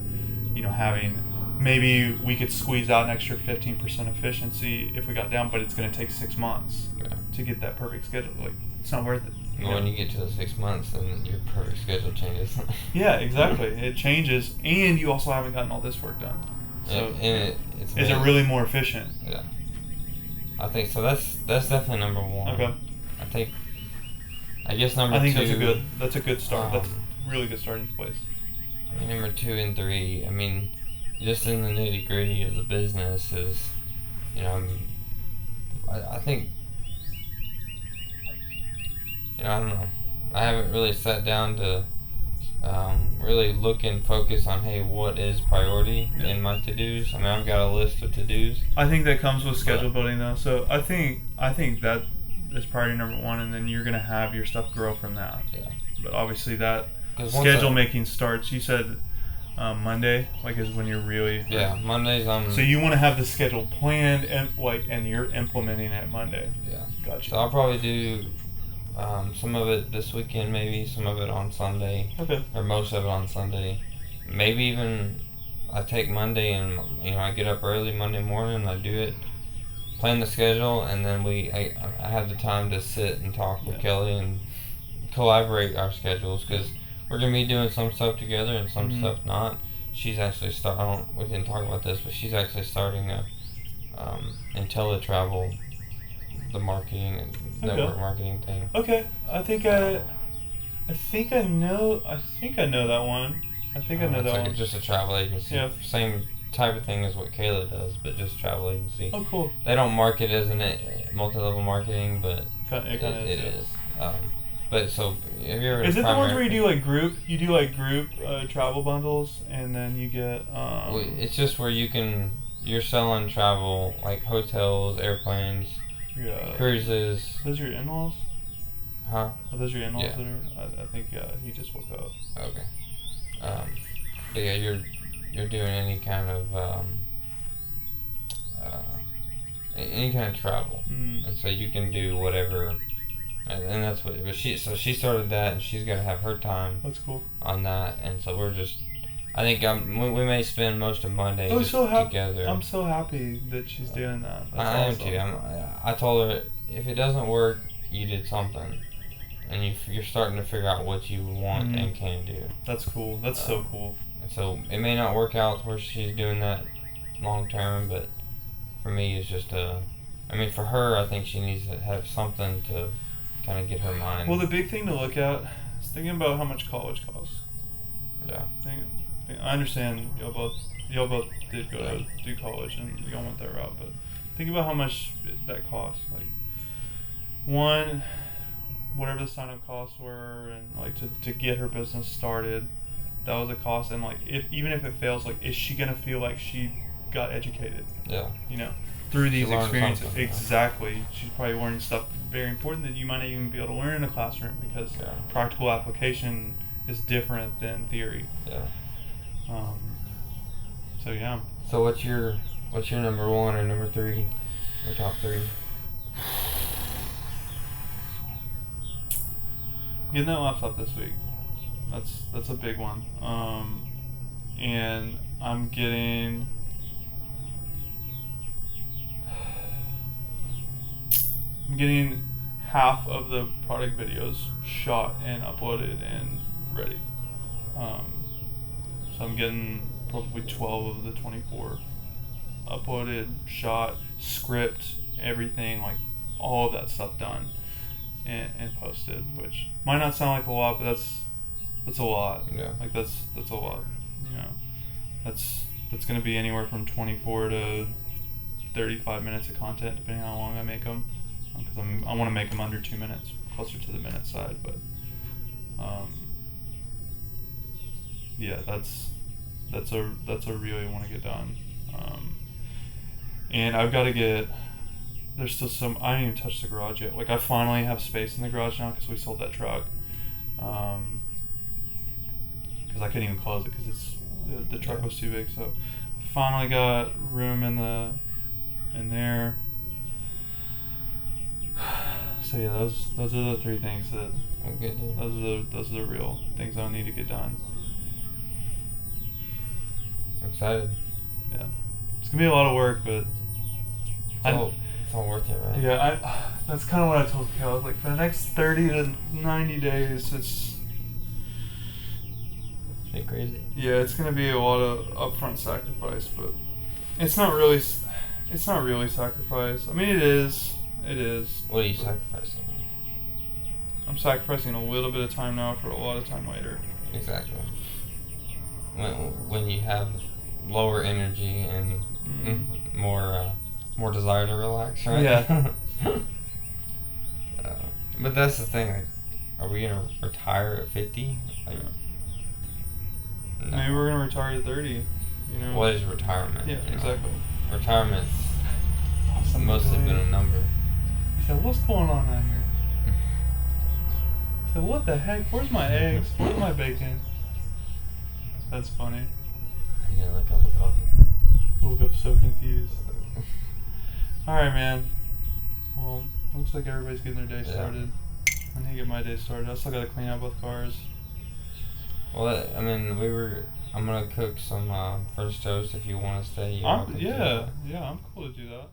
having. Maybe we could squeeze out an extra 15% efficiency if we got down, but it's going to take 6 months to get that perfect schedule. Like, it's not worth it. When you get to the 6 months, then your perfect schedule changes. Yeah, exactly. It changes, and you also haven't gotten all this work done. So, is it really more efficient? Yeah, I think so. That's definitely number one. Okay. I guess number 2. That's a good start. That's a really good starting place. I mean, number 2 and 3. I mean, just in the nitty gritty of the business is, I think. I don't know. I haven't really sat down to really look and focus on, hey, what is priority in my to-dos? I mean, I've got a list of to-dos. I think that comes with schedule building, though. So I think that is priority number 1, and then you're going to have your stuff grow from that. Yeah. But obviously that schedule making starts. You said Monday, like, is when you're really. Yeah, Mondays So you want to have the schedule planned and you're implementing it Monday. Yeah. Gotcha. So I'll probably do some of it this weekend, maybe some of it on Sunday, Okay. or most of it on Sunday. Maybe even I take Monday and I get up early Monday morning. I do it, plan the schedule, and then I have the time to sit and talk with Yeah. Kelly and collaborate our schedules, because we're gonna be doing some stuff together and some Mhm. stuff not. She's actually we didn't talk about this, but she's actually starting a IntelliTravel, the marketing and network marketing thing. Okay. I think I know that one. I think I know It's that like one. just a travel agency. Yeah. Same type of thing as what Kayla does, but just travel agency. Oh, cool. They don't market as multi-level marketing, but It kind of it is. is. But so have you ever? Is it the ones where you do like group? You do like group travel bundles, and then you get. It's just where you're selling travel, like hotels, airplanes, Yeah. cruises. Those your in-laws? Huh? Are those your in-laws Yeah. that are? I think he just woke up. Okay. But yeah, you're doing any kind of any kind of travel, and so you can do whatever, and that's what. But she started that, and she's gonna have her time That's cool. on that, and so we're just. I think we may spend most of Monday Oh, just so happy! together. I'm so happy that she's doing that. That's I am awesome. too. I told her, if it doesn't work, you did something, and you're starting to figure out what you want and can do. That's cool. That's so cool. So it may not work out where she's doing that long term, but for me, it's just for her, I think she needs to have something to kind of get her mind. Well, the big thing to look at is thinking about how much college costs. Yeah. I understand y'all both did go to do college and y'all went that route, but think about how much that costs. Like, one, whatever the sign-up costs were, and like to get her business started, that was a cost. And like, even if it fails, like, is she gonna feel like she got educated? Yeah. Through these She learned experiences. something. Exactly. She's probably learning stuff very important that you might not even be able to learn in a classroom, because practical application is different than theory. Yeah. So yeah. So what's your number one or number three, or top three? Getting that laptop this week. That's a big one. And I'm getting. Half of the product videos shot and uploaded and ready. So I'm getting probably 12 of the 24 uploaded, shot, script, everything, like all of that stuff done and posted, which might not sound like a lot, but that's a lot. Yeah. Like that's a lot. That's going to be anywhere from 24 to 35 minutes of content, depending on how long I make them. Because I want to make them under 2 minutes, closer to the minute side. But yeah, that's a really want to get done. And I've got to get. There's still some. I didn't even touch the garage yet. Like, I finally have space in the garage now because we sold that truck. Because I couldn't even close it because the truck was too big. So I finally got room in there. So yeah, those are the three things that. Good. Those are the real things I need to get done. I'm excited. Yeah, it's gonna be a lot of work, but It's all worth it, right? yeah, that's kind of what I told Kayla. I was like, for the next 30 to 90 days, it's Crazy. Yeah, it's gonna be a lot of upfront sacrifice, but it's not really sacrifice. I mean, it is. What are you sacrificing? I'm sacrificing a little bit of time now for a lot of time later. Exactly. When you have lower energy and more desire to relax, right? Yeah. But that's the thing. Like, are we gonna retire at 50? Like, no. Maybe we're gonna retire at 30. What is retirement? Yeah, exactly. Retirement's mostly been a number. He said, "What's going on out here?" I said, "What the heck? Where's my eggs? Where's my bacon?" That's funny. get like a cup of coffee. Woke up so confused. Alright, man. Well, looks like everybody's getting their day started. I need to get my day started. I still gotta clean out both cars. Well, I mean, I'm gonna cook some French toast if you want to stay. Yeah, I'm cool to do that.